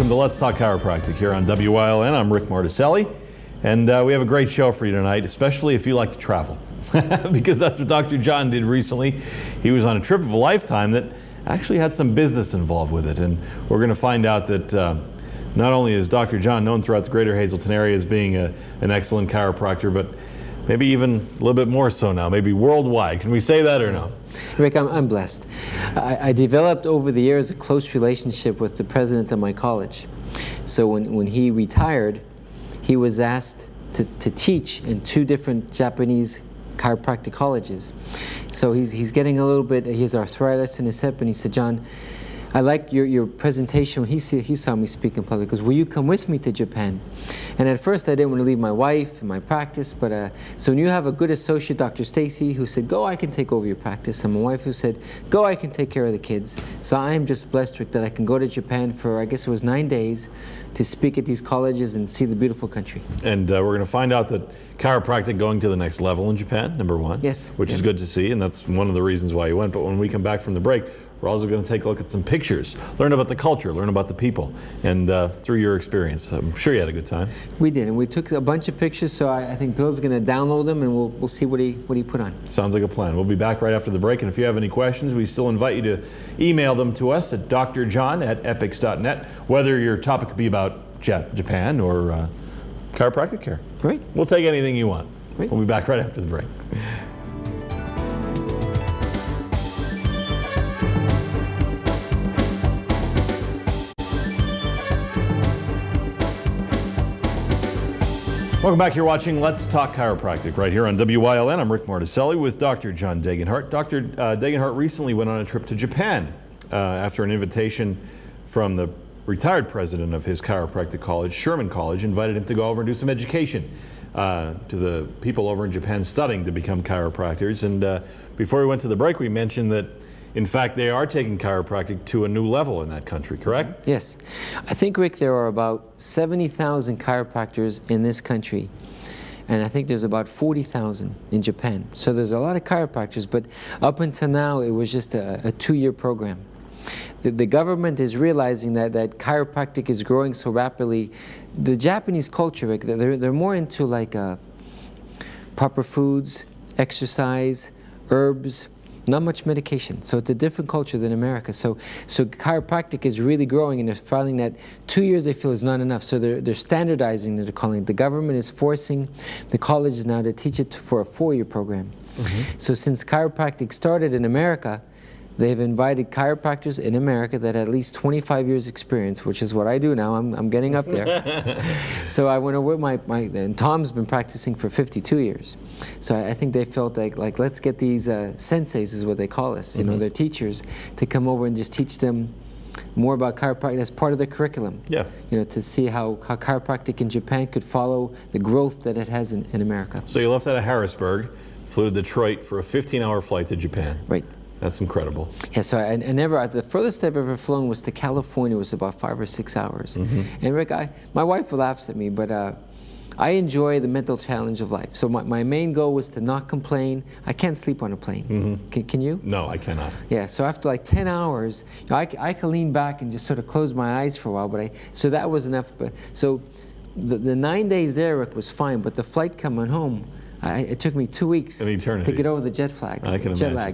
Welcome to Let's Talk Chiropractic here on WILN. I'm Rick Marticelli, and we have a great show for you tonight, especially if you like to travel, because that's what Dr. John did recently. He was on a trip of a lifetime that actually had some business involved with it, and we're going to find out that not only is Dr. John known throughout the greater Hazleton area as being an excellent chiropractor, but maybe even a little bit more so now, maybe worldwide. Can we say that or no? Rick, I'm blessed. I developed over the years a close relationship with the president of my college. So when he retired, he was asked to teach in 2 different Japanese chiropractic colleges. So he's getting a little bit, he has arthritis in his hip, and he said, John, I like your presentation. When he saw me speak in public, he goes, will you come with me to Japan? And at first I didn't want to leave my wife and my practice, but so when you have a good associate, Dr. Stacy, who said, go, I can take over your practice, and my wife who said, go, I can take care of the kids. So I am just blessed, Rick, that I can go to Japan for, I guess it was 9 days, to speak at these colleges and see the beautiful country. And we're going to find out that chiropractic going to the next level in Japan, number 1. Yes. Which is good to see, and that's one of the reasons why you went. But when we come back from the break, we're also going to take a look at some pictures, learn about the culture, learn about the people, and through your experience. I'm sure you had a good time. We did, and we took a bunch of pictures, so I think Bill's going to download them, and we'll see what he put on. Sounds like a plan. We'll be back right after the break, and if you have any questions, we still invite you to email them to us at drjohn@epics.net, whether your topic could be about Japan or chiropractic care. Great. We'll take anything you want. Great. We'll be back right after the break. Welcome back. You're watching Let's Talk Chiropractic right here on WILN. I'm Rick Marticelli with Dr. John Degenhart. Dr. Degenhart recently went on a trip to Japan after an invitation from the retired president of his chiropractic college, Sherman College, invited him to go over and do some education to the people over in Japan studying to become chiropractors. And before we went to the break, we mentioned that in fact, they are taking chiropractic to a new level in that country, correct? Yes. I think, Rick, there are about 70,000 chiropractors in this country, and I think there's about 40,000 in Japan. So there's a lot of chiropractors, but up until now, it was just a 2-year program. The government is realizing that chiropractic is growing so rapidly. The Japanese culture, Rick, they're more into like proper foods, exercise, herbs, not much medication. So it's a different culture than America. So chiropractic is really growing, and they're finding that 2 years they feel is not enough. So they're standardizing, they're calling it. The government is forcing the colleges now to teach it for a 4-year program. Mm-hmm. So since chiropractic started in America, they've invited chiropractors in America that had at least 25 years experience, which is what I do now. I'm getting up there. So I went over and Tom's been practicing for 52 years. So I think they felt like let's get these senseis, is what they call us, you know, their teachers, to come over and just teach them more about chiropractic as part of their curriculum. Yeah. You know, to see how chiropractic in Japan could follow the growth that it has in America. So you left out of Harrisburg, flew to Detroit for a 15-hour flight to Japan. Right. That's incredible. Yeah, so I never, the furthest I've ever flown was to California. It was about 5 or 6 hours. Mm-hmm. And Rick, my wife laughs at me, but I enjoy the mental challenge of life. So my main goal was to not complain. I can't sleep on a plane. Mm-hmm. Can you? No, I cannot. Yeah, so after like 10 hours, you know, I can lean back and just sort of close my eyes for a while, but so that was enough. But so the 9 days there, Rick, was fine, but the flight coming home, it took me 2 weeks to get over the jet lag,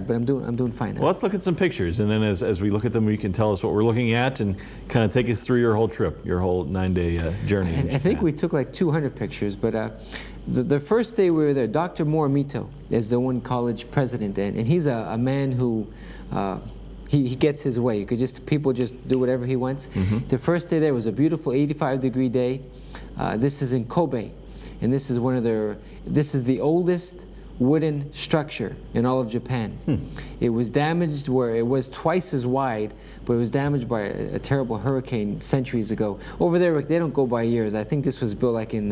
but I'm doing fine now. Well, let's look at some pictures, and then as we look at them, you can tell us what we're looking at and kind of take us through your whole trip, your whole 9-day journey. I think we took like 200 pictures, but the first day we were there, Dr. Morimoto is the one college president, and he's a man who he gets his way. People just do whatever he wants. Mm-hmm. The first day there was a beautiful 85-degree day. This is in Kobe. And this is the oldest wooden structure in all of Japan. It was damaged where it was twice as wide, but it was damaged by a terrible hurricane centuries ago. Over there, Rick, they don't go by years. I think this was built like in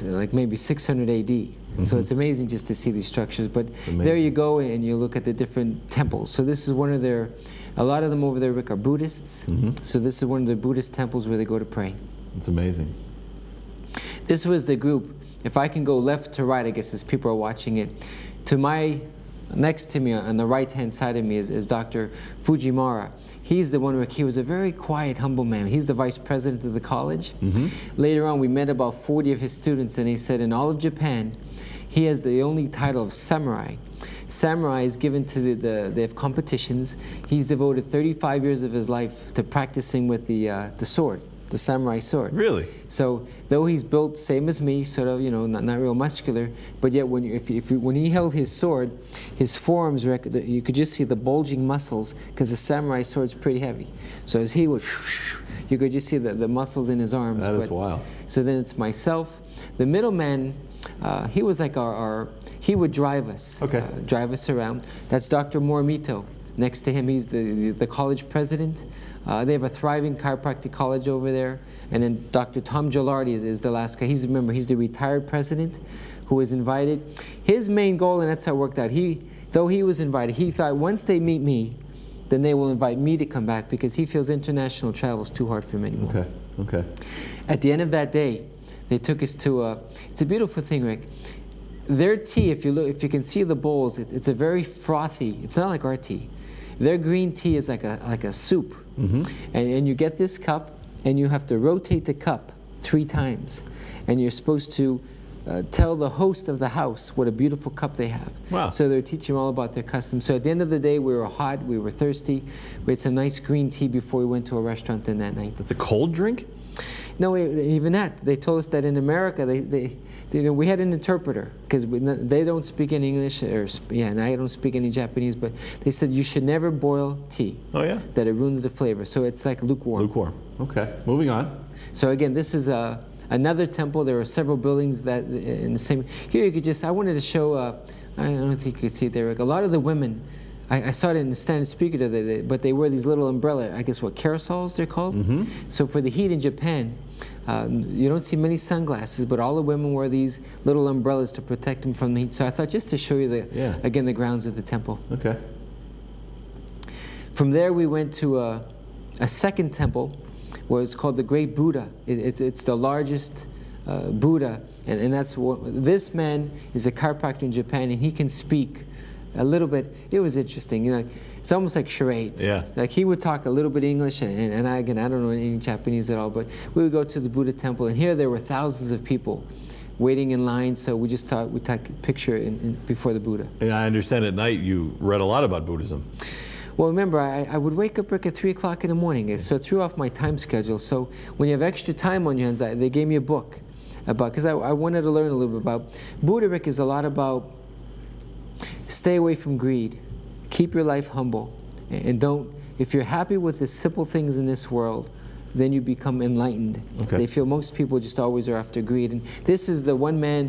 like maybe 600 AD. Mm-hmm. So it's amazing just to see these structures. But there you go, and you look at the different temples. So this is one of a lot of them over there, Rick, are Buddhists. Mm-hmm. So this is one of the Buddhist temples where they go to pray. It's amazing. This was the group. If I can go left to right, I guess as people are watching it, to my next to me on the right-hand side of me is Dr. Fujimura. He's the one where he was a very quiet, humble man. He's the vice president of the college. Later on, we met about 40 of his students, and he said in all of Japan, he has the only title of samurai. Samurai is given to they have competitions. He's devoted 35 years of his life to practicing with the sword, the samurai sword. Really? So though he's built same as me, sort of, you know, not real muscular, but yet when when he held his sword, his forearms, you could just see the bulging muscles because the samurai sword's pretty heavy. So as he would, you could just see the muscles in his arms. That is wild. So then it's myself. The middleman, he was like he would drive us, drive us around. That's Dr. Morimoto. Next to him, he's the college president. They have a thriving chiropractic college over there. And then Dr. Tom Gilardi is the last guy. Remember, he's the retired president who was invited. His main goal, and that's how it worked out, though he was invited, he thought once they meet me, then they will invite me to come back because he feels international travel is too hard for him anymore. Okay. At the end of that day, they took us to it's a beautiful thing, Rick. Their tea, if you can see the bowls, it's a very frothy. It's not like our tea. Their green tea is like a soup, and you get this cup, and you have to rotate the cup 3 times, and you're supposed to tell the host of the house what a beautiful cup they have. Wow. So they're teaching all about their customs. So at the end of the day, we were hot, we were thirsty. We had some nice green tea before we went to a restaurant in that night. It's a cold drink? No, even that. They told us that in America, we had an interpreter because they don't speak any English, and I don't speak any Japanese, but they said you should never boil tea. Oh, yeah? That it ruins the flavor. So it's like lukewarm. Lukewarm. Okay. Moving on. So again, this is another temple. There are several buildings that in the same. Here you could I wanted to show, I don't think you could see it there, Rick. A lot of the women, I saw it in the standard speaker the other day, but they wear these little umbrella, I guess what, carousels they're called? So for the heat in Japan, you don't see many sunglasses, but all the women wear these little umbrellas to protect them from the heat. So I thought just to show you again, the grounds of the temple. Okay. From there we went to a second temple where it's called the Great Buddha. It's the largest Buddha, and that's this man is a chiropractor in Japan, and he can speak a little bit. It was interesting, you know. It's almost like charades. Yeah. Like he would talk a little bit English, and I don't know any Japanese at all, but we would go to the Buddha temple, and here there were thousands of people waiting in line, so we just thought we'd take a picture before the Buddha. And I understand at night you read a lot about Buddhism. Well, remember, I would wake up, Rick, at 3 o'clock in the morning, so it threw off my time schedule. So when you have extra time on your hands, they gave me a book because I wanted to learn a little bit about. Buddha, Rick, is a lot about stay away from greed. Keep your life humble, and if you're happy with the simple things in this world, then you become enlightened. Okay. They feel most people just always are after greed. And this is the one man,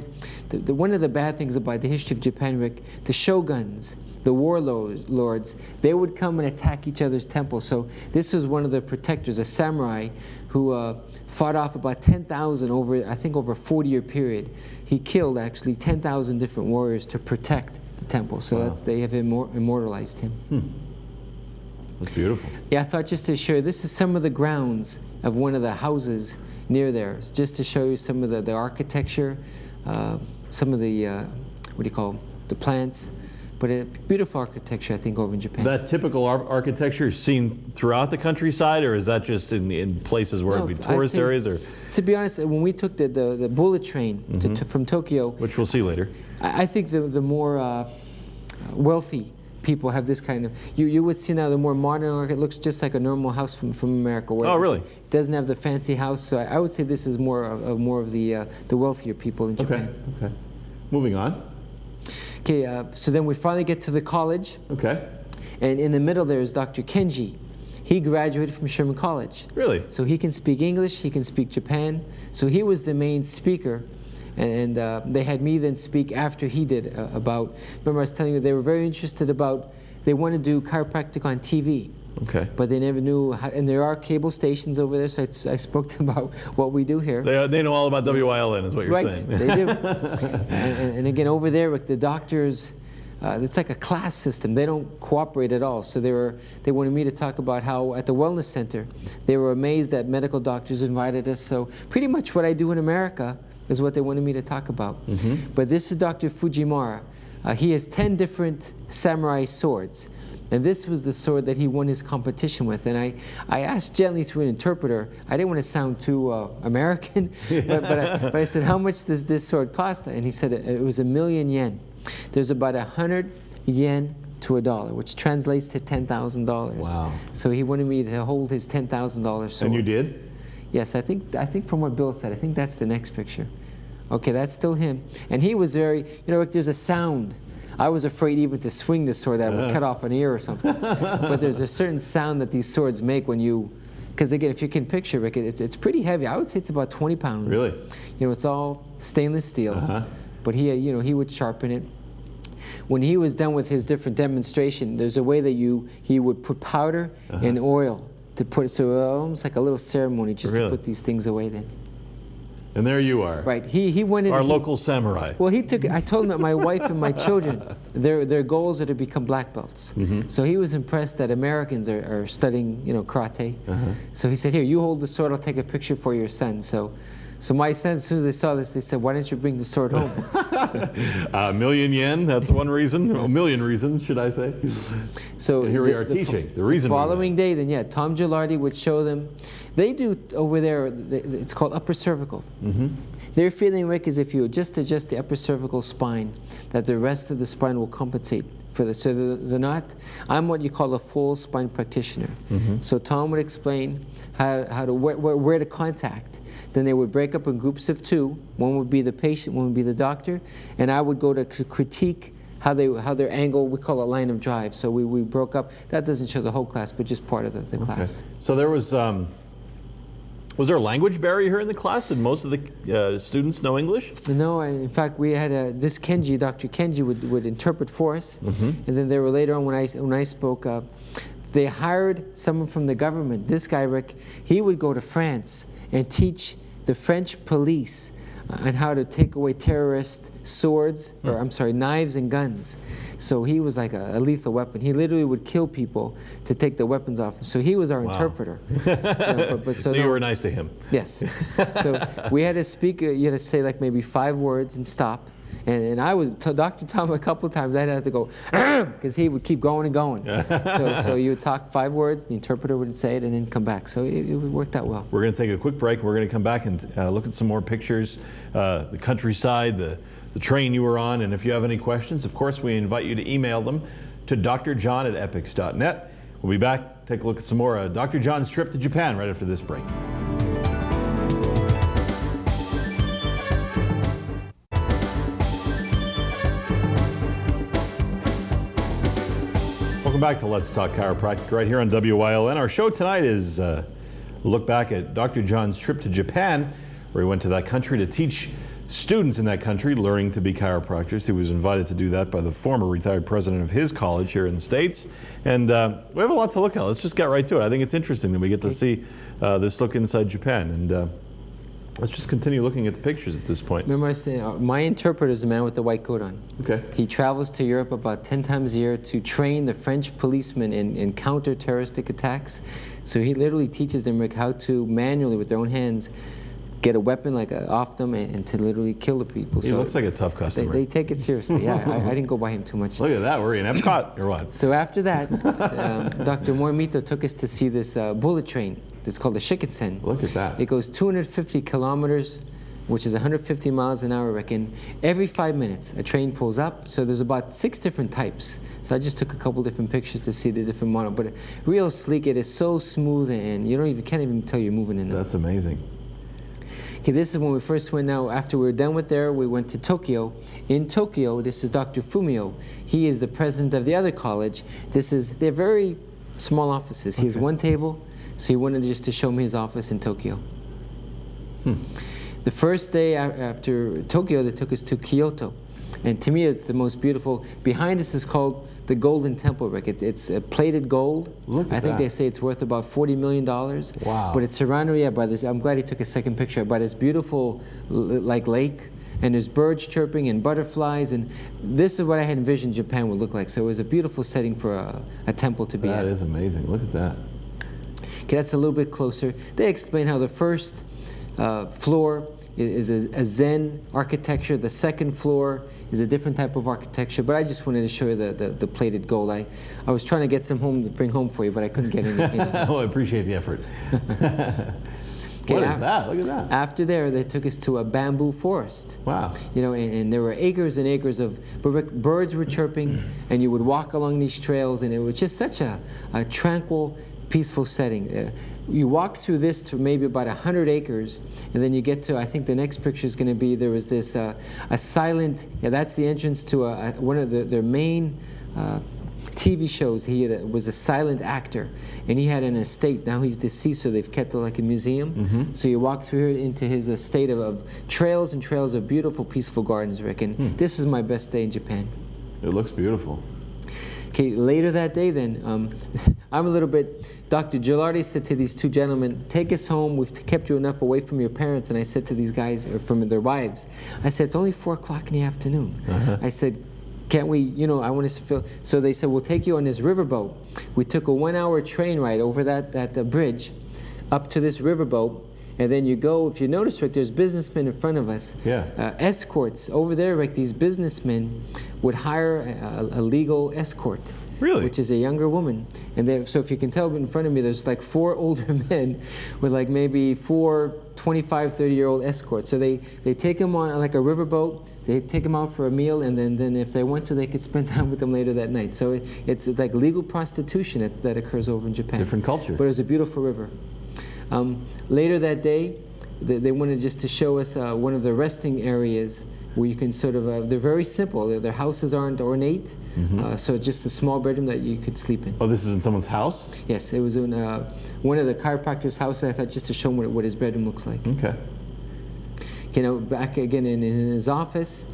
one of the bad things about the history of Japan, Rick, the shoguns, the warlords, they would come and attack each other's temples. So this was one of the protectors, a samurai, who fought off about 10,000 over a 40-year period. He killed actually 10,000 different warriors to protect the temple. So they have immortalized him. That's beautiful. Yeah, I thought just to share, this is some of the grounds of one of the houses near there, just to show you some of the architecture, some of the, what do you call them, the plants. But a beautiful architecture, I think, over in Japan. That typical architecture is seen throughout the countryside, or is that just in places where it'd be tourist areas? Or to be honest, when we took the bullet train from Tokyo, which we'll see later, I think the more wealthy people have this kind of. You would see now the more modern architecture. It looks just like a normal house from America. Where really? It doesn't have the fancy house. So I would say this is more of the wealthier people in Japan. Okay. Moving on. Okay, so then we finally get to the college. Okay. And in the middle there is Dr. Kenji. He graduated from Sherman College. Really? So he can speak English, he can speak Japan. So he was the main speaker. And they had me then speak after he did about, remember I was telling you, they were very interested about, they want to do chiropractic on TV. Okay. But they never knew how, and there are cable stations over there, so I spoke to them about what we do here. They know all about WILN, is what you're right, saying. They do. and again, over there, the doctors, it's like a class system. They don't cooperate at all. So they wanted me to talk about how at the wellness center, they were amazed that medical doctors invited us. So pretty much what I do in America is what they wanted me to talk about. But this is Dr. Fujimura. he has 10 different samurai swords. And this was the sword that he won his competition with. And I asked gently through an interpreter, I didn't want to sound too American, but I said, how much does this sword cost? And he said it was 1,000,000 yen. There's about 100 yen to $1, which translates to $10,000. Wow. So he wanted me to hold his $10,000 sword. And you did? Yes, I think from what Bill said, I think that's the next picture. Okay, that's still him. And he was very, there's a sound. I was afraid even to swing the sword that would cut off an ear or something. But there's a certain sound that these swords make when you, because again, if you can picture, Rick, it's pretty heavy. I would say it's about 20 pounds. Really? It's all stainless steel. But he would sharpen it. When he was done with his different demonstration, there's a way that he would put powder and oil to put it, so almost like a little ceremony just to put these things away then. And there you are. Right. He went in. Our local samurai. Well, I told him that my wife and my children, their goals are to become black belts. So he was impressed that Americans are studying, karate. So he said, here, you hold the sword, I'll take a picture for your son. So my son, as soon as they saw this, they said, why don't you bring the sword home? 1,000,000 yen, that's one reason. A million reasons, should I say. So and here we are teaching. The reason the following day, then, Tom Gilardi would show them. They do over there, it's called upper cervical. Their feeling, Rick, is if you just adjust the upper cervical spine, that the rest of the spine will compensate for this. So they're not, I'm what you call a full spine practitioner. So Tom would explain how to where to contact. Then they would break up in groups of 2. One would be the patient, one would be the doctor, and I would go to critique how their angle, we call it line of drive. So we broke up. That doesn't show the whole class, but just part of the class. So there was there a language barrier here in the class? Did most of the students know English? No, in fact, we had this Kenji, Dr. Kenji would interpret for us, and then they were later on when I spoke. They hired someone from the government. This guy, Rick, he would go to France and teach the French police on how to take away terrorist swords, or I'm sorry, knives and guns. So he was like a lethal weapon. He literally would kill people to take the weapons off. So he was our interpreter. So you were nice to him. Yes. So we had to speak, you had to say like maybe 5 words and stop. And I was, Dr. Tom, a couple of times I'd have to go, because he would keep going and going. So you would talk 5 words, the interpreter would say it, and then come back. So it worked out well. We're going to take a quick break. We're going to come back and look at some more pictures, the countryside, the train you were on. And if you have any questions, of course, we invite you to email them to drjohn@epix.net. We'll be back, take a look at some more Dr. John's trip to Japan right after this break. Welcome back to Let's Talk Chiropractic right here on WYLN. Our show tonight is a look back at Dr. John's trip to Japan, where he went to that country to teach students in that country learning to be chiropractors. He was invited to do that by the former retired president of his college here in the States. And we have a lot to look at. Let's just get right to it. I think it's interesting that we get to see this look inside Japan. And let's just continue looking at the pictures at this point. Remember I said, my interpreter is the man with the white coat on. Okay. He travels to Europe about 10 times a year to train the French policemen in counter-terroristic attacks. So he literally teaches them, Rick, how to manually, with their own hands, get a weapon off them and to literally kill the people. He looks like a tough customer. They take it seriously. Yeah, I didn't go by him too much. Look at that. We're in Epcot or what? So after that, Dr. Morimoto took us to see this bullet train. It's called the Shinkansen. Look at that. It goes 250 kilometers, which is 150 miles an hour, I reckon. Every 5 minutes, a train pulls up. So there's about 6 different types. So I just took a couple different pictures to see the different model. But real sleek. It is so smooth, and you can't even tell you're moving in it. That's amazing. Okay, this is when we first went. Now, after we were done with there, we went to Tokyo. In Tokyo, this is Dr. Fumio. He is the president of the other college. They're very small offices. He has one table, so he wanted just to show me his office in Tokyo. The first day after Tokyo, they took us to Kyoto. And to me, it's the most beautiful. Behind us is called the Golden Temple, Rick. It's plated gold. Look at I think that. they say it's worth about $40 million. Wow. But it's surrounded by this, I'm glad he took a second picture, by this beautiful lake. And there's birds chirping and butterflies. And this is what I had envisioned Japan would look like. So it was a beautiful setting for a temple to be at. That is amazing. Look at that. Okay, that's a little bit closer. They explain how the first floor is a Zen architecture. The second floor is a different type of architecture. But I just wanted to show you the plated gold. I was trying to get some home to bring home for you, but I couldn't get any. Oh, I appreciate the effort. What is that? Look at that. After there, they took us to a bamboo forest. Wow. You know, and there were acres and acres of birds were chirping, and you would walk along these trails, and it was just such a tranquil, peaceful setting. You walk through this to maybe about 100 acres, and then you get to, I think the next picture is going to be, there was this a silent, that's the entrance to one of their main TV shows. He was a silent actor, and he had an estate. Now he's deceased, so they've kept it like a museum. So you walk through here into his estate of trails and trails of beautiful, peaceful gardens, Rick. And this was my best day in Japan. It looks beautiful. Okay, later that day then, I'm a little bit, Dr. Gilardi said to these two gentlemen, take us home, we've kept you enough away from your parents. And I said to these guys, or from their wives, I said, it's only 4 o'clock in the afternoon. I said, can't we, you know, I want to feel, so they said, we'll take you on this riverboat. We took a 1-hour train ride over that bridge up to this riverboat, and then you go, if you notice, Rick, there's businessmen in front of us. Yeah. Escorts. Over there, Rick, these businessmen would hire a legal escort. Really? Which is a younger woman. And so if you can tell in front of me, there's like 4 older men with like maybe 4 25, 30-year-old escorts. So they take them on like a riverboat, they take them out for a meal, and then if they want to, they could spend time with them later that night. So it's like legal prostitution that occurs over in Japan. Different culture. But it was a beautiful river. Later that day, they wanted just to show us one of the resting areas where you can sort of, they're very simple. Their houses aren't ornate, so just a small bedroom that you could sleep in. Oh, this is in someone's house? Yes, it was in one of the chiropractor's houses. I thought just to show them what his bedroom looks like. Okay. You know, back again in his office,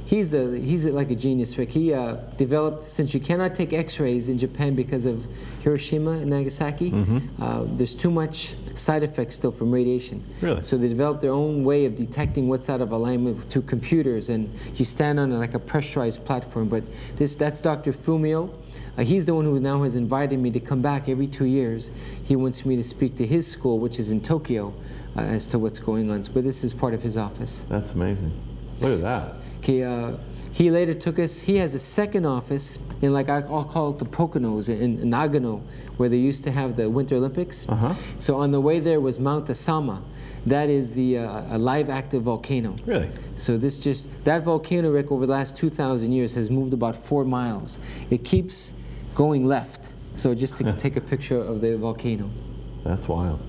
he's like a genius, Rick. He developed, since you cannot take x-rays in Japan because of Hiroshima and Nagasaki, there's too much side effects still from radiation. Really? So they developed their own way of detecting what's out of alignment through computers, and you stand on like a pressurized platform. But that's Dr. Fumio. He's the one who now has invited me to come back every 2 years. He wants me to speak to his school, which is in Tokyo, as to what's going on. But this is part of his office. That's amazing. Look at that. Okay, he later took us, he has a second office in, like, I'll call it the Poconos in Nagano, where they used to have the Winter Olympics. So on the way there was Mount Asama. That is a live active volcano. Really? So that volcano, Rick, over the last 2,000 years has moved about 4 miles. It keeps going left. So just to take a picture of the volcano. That's wild.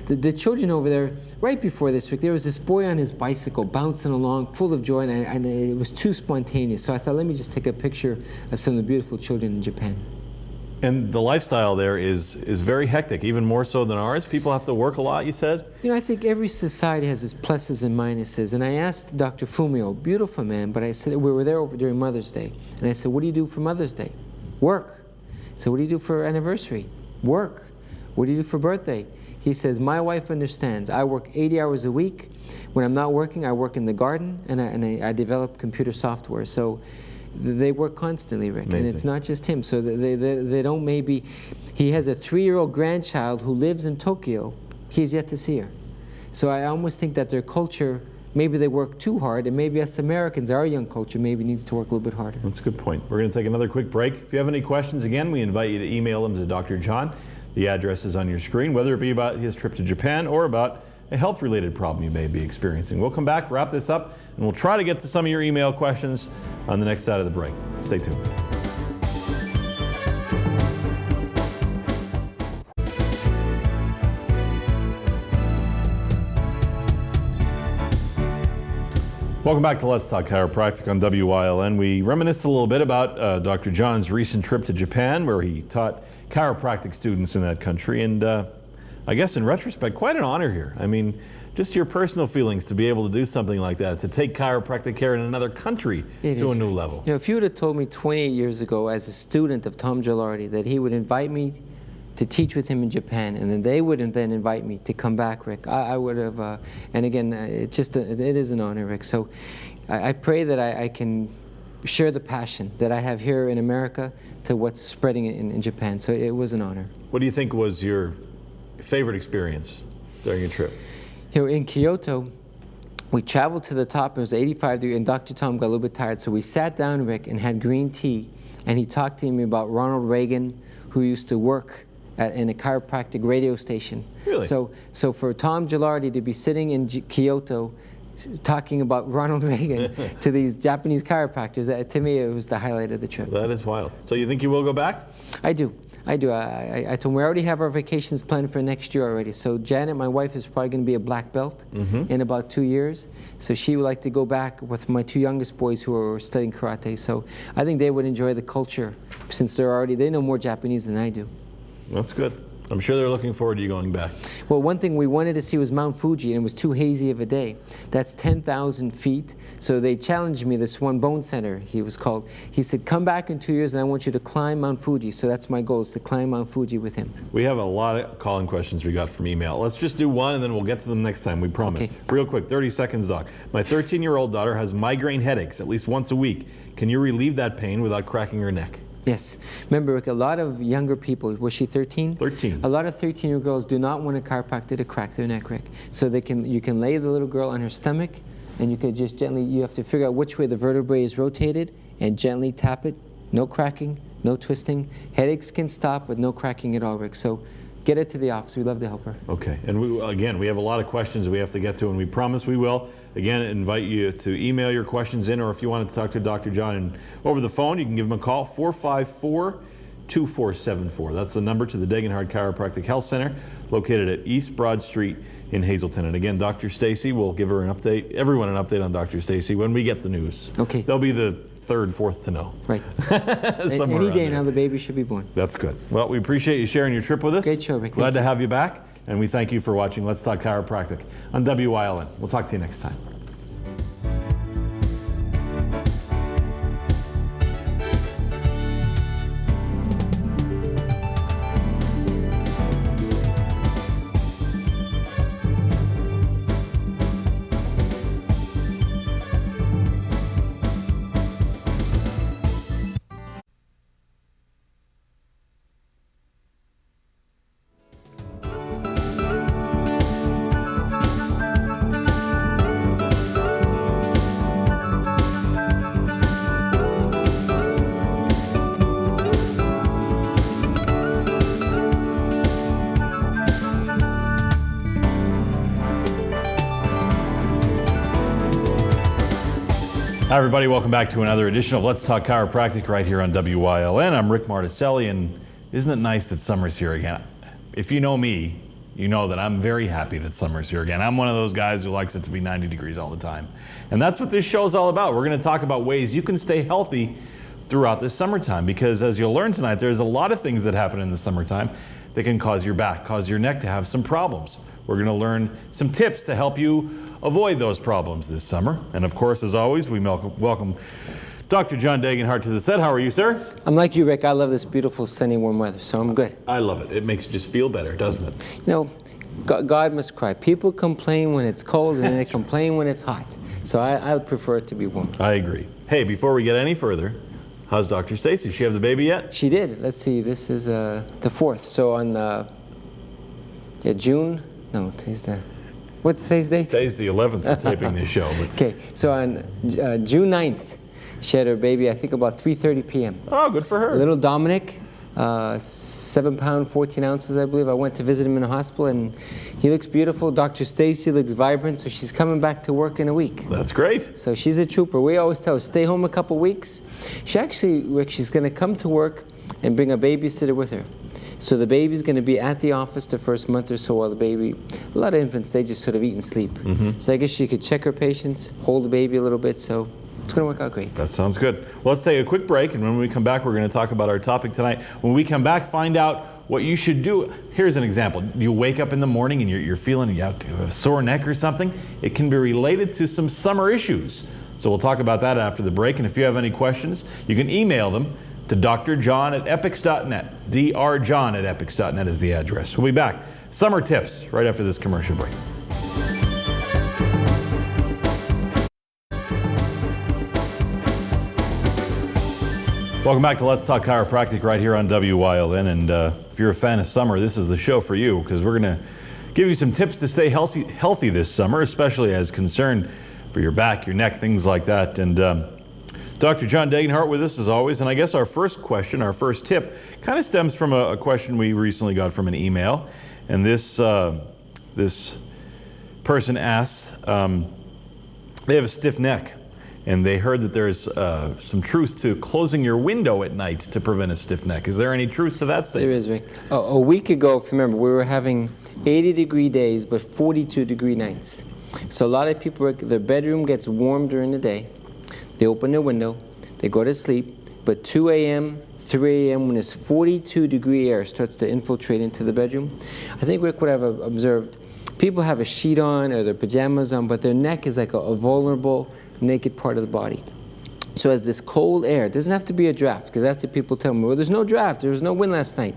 The children over there, right before this, Rick, there was this boy on his bicycle bouncing along, full of joy, and it was too spontaneous. So I thought, let me just take a picture of some of the beautiful children in Japan. And the lifestyle there is very hectic, even more so than ours. People have to work a lot, you said? You know, I think every society has its pluses and minuses. And I asked Dr. Fumio, beautiful man, but I said, we were there during Mother's Day. And I said, what do you do for Mother's Day? Work. So what do you do for anniversary? Work. What do you do for birthday? He says, my wife understands. I work 80 hours a week. When I'm not working, I work in the garden, and I develop computer software. So they work constantly, Rick. Amazing. And it's not just him. So they don't maybe, he has a 3-year-old grandchild who lives in Tokyo. He's yet to see her. So I almost think that their culture, maybe they work too hard, and maybe us Americans, our young culture, maybe needs to work a little bit harder. That's a good point. We're going to take another quick break. If you have any questions, again, we invite you to email them to Dr. John. The address is on your screen, whether it be about his trip to Japan or about a health-related problem you may be experiencing. We'll come back, wrap this up, and we'll try to get to some of your email questions on the next side of the break. Stay tuned. Welcome back to Let's Talk Chiropractic on WYLN. We reminisced a little bit about Dr. John's recent trip to Japan, where he taught chiropractic students in that country, and I guess in retrospect, quite an honor here. I mean, just your personal feelings to be able to do something like that, to take chiropractic care in another country to a new level. You know, if you would have told me 28 years ago as a student of Tom Gilardi that he would invite me to teach with him in Japan, and then they would then invite me to come back, Rick, I would have, and again, it is an honor, Rick. So I pray that I can share the passion that I have here in America to what's spreading in Japan. So it was an honor. What do you think was your favorite experience during your trip? You know, in Kyoto, we traveled to the top, it was 85 degrees, and Dr. Tom got a little bit tired, so we sat down, Rick, and had green tea, and he talked to me about Ronald Reagan, who used to work in a chiropractic radio station. Really? So for Tom Gilardi to be sitting in Kyoto talking about Ronald Reagan to these Japanese chiropractors, to me, it was the highlight of the trip. That is wild. So you think you will go back? I do. I told him we already have our vacations planned for next year already. So Janet, my wife, is probably going to be a black belt in about 2 years. So she would like to go back with my 2 youngest boys who are studying karate. So I think they would enjoy the culture since they know more Japanese than I do. That's good. I'm sure they're looking forward to you going back. Well, one thing we wanted to see was Mount Fuji, and it was too hazy of a day. That's 10,000 feet. So they challenged me, this one Bone Center, he was called. He said, come back in 2 years and I want you to climb Mount Fuji. So that's my goal, is to climb Mount Fuji with him. We have a lot of call-in questions we got from email. Let's just do one and then we'll get to them next time, we promise. Okay. Real quick, 30 seconds, Doc. My 13-year-old daughter has migraine headaches at least once a week. Can you relieve that pain without cracking her neck? Yes. Remember, Rick, a lot of younger people, was she 13? 13. A lot of 13-year-old girls do not want a chiropractor to crack their neck, Rick. So you can lay the little girl on her stomach, and you can just gently, you have to figure out which way the vertebrae is rotated, and gently tap it. No cracking, no twisting. Headaches can stop, but no cracking at all, Rick. So get her to the office. We'd love to help her. Okay. And we have a lot of questions we have to get to, and we promise we will. Again, invite you to email your questions in, or if you want to talk to Dr. John over the phone, you can give him a call, 454-2474. That's the number to the Degenhardt Chiropractic Health Center, located at East Broad Street in Hazleton. And again, Dr. Stacy, will give her an update, everyone an update on Dr. Stacy when we get the news. Okay. They'll be the third, fourth to know. Right. Somewhere Any day around now the baby should be born. That's good. Well, we appreciate you sharing your trip with us. Great show, Rick. Glad to have you back. And we thank you for watching Let's Talk Chiropractic on WILN. We'll talk to you next time. Hi everybody, welcome back to another edition of Let's Talk Chiropractic right here on WILN. I'm Rick Marticelli, and isn't it nice that summer's here again? If you know me, you know that I'm very happy that summer's here again. I'm one of those guys who likes it to be 90 degrees all the time. And that's what this show is all about. We're going to talk about ways you can stay healthy throughout this summertime, because as you'll learn tonight, there's a lot of things that happen in the summertime that can cause your back, cause your neck to have some problems. We're going to learn some tips to help you avoid those problems this summer. And of course, as always, we welcome Dr. John Degenhardt to the set. How are you, sir? I'm like you, Rick. I love this beautiful, sunny, warm weather, so I'm good. I love it. It makes you just feel better, doesn't it? You know, God must cry. People complain when it's cold and they complain when it's hot. So I prefer it to be warm. I agree. Hey, before we get any further, how's Dr. Stacy? Did she have the baby yet? She did. Let's see. This is the 4th. So on June. No, today's the. What's today's date? Today's the 11th. We're taping this show. But... Okay. So on June 9th, she had her baby. I think about 3:30 p.m. Oh, good for her. Little Dominic. 7 pounds, 14 ounces, I believe. I went to visit him in the hospital, and he looks beautiful. Dr. Stacy looks vibrant, so she's coming back to work in a week. That's great. So she's a trooper. We always tell her, stay home a couple weeks. She actually, Rick, she's going to come to work and bring a babysitter with her. So the baby's going to be at the office the first month or so while the baby, a lot of infants, they just sort of eat and sleep. So I guess she could check her patients, hold the baby a little bit, so it's going to work out great. That sounds good. Well, let's take a quick break, and when we come back, we're going to talk about our topic tonight. When we come back, find out what you should do. Here's an example. You wake up in the morning and you're feeling you have a sore neck or something. It can be related to some summer issues. So we'll talk about that after the break, and if you have any questions, you can email them to drjohn@epix.net. drjohn@epix.net is the address. We'll be back. Summer tips right after this commercial break. Welcome back to Let's Talk Chiropractic right here on WILN. And if you're a fan of summer, this is the show for you, because we're going to give you some tips to stay healthy this summer, especially as concern for your back, your neck, things like that. And Dr. John Degenhart with us as always. And I guess our first question, our first tip, kind of stems from a question we recently got from an email. And this person asks, they have a stiff neck, and they heard that there's some truth to closing your window at night to prevent a stiff neck. Is there any truth to that statement? There is, Rick. A week ago, if you remember, we were having 80-degree days, but 42-degree nights. So a lot of people, their bedroom gets warm during the day. They open their window, they go to sleep, but 2 a.m., 3 a.m., when this 42-degree air starts to infiltrate into the bedroom, I think, Rick, what I've observed, people have a sheet on or their pajamas on, but their neck is like a vulnerable, naked part of the body. So as this cold air, it doesn't have to be a draft, because that's what people tell me, well, there's no draft, there was no wind last night.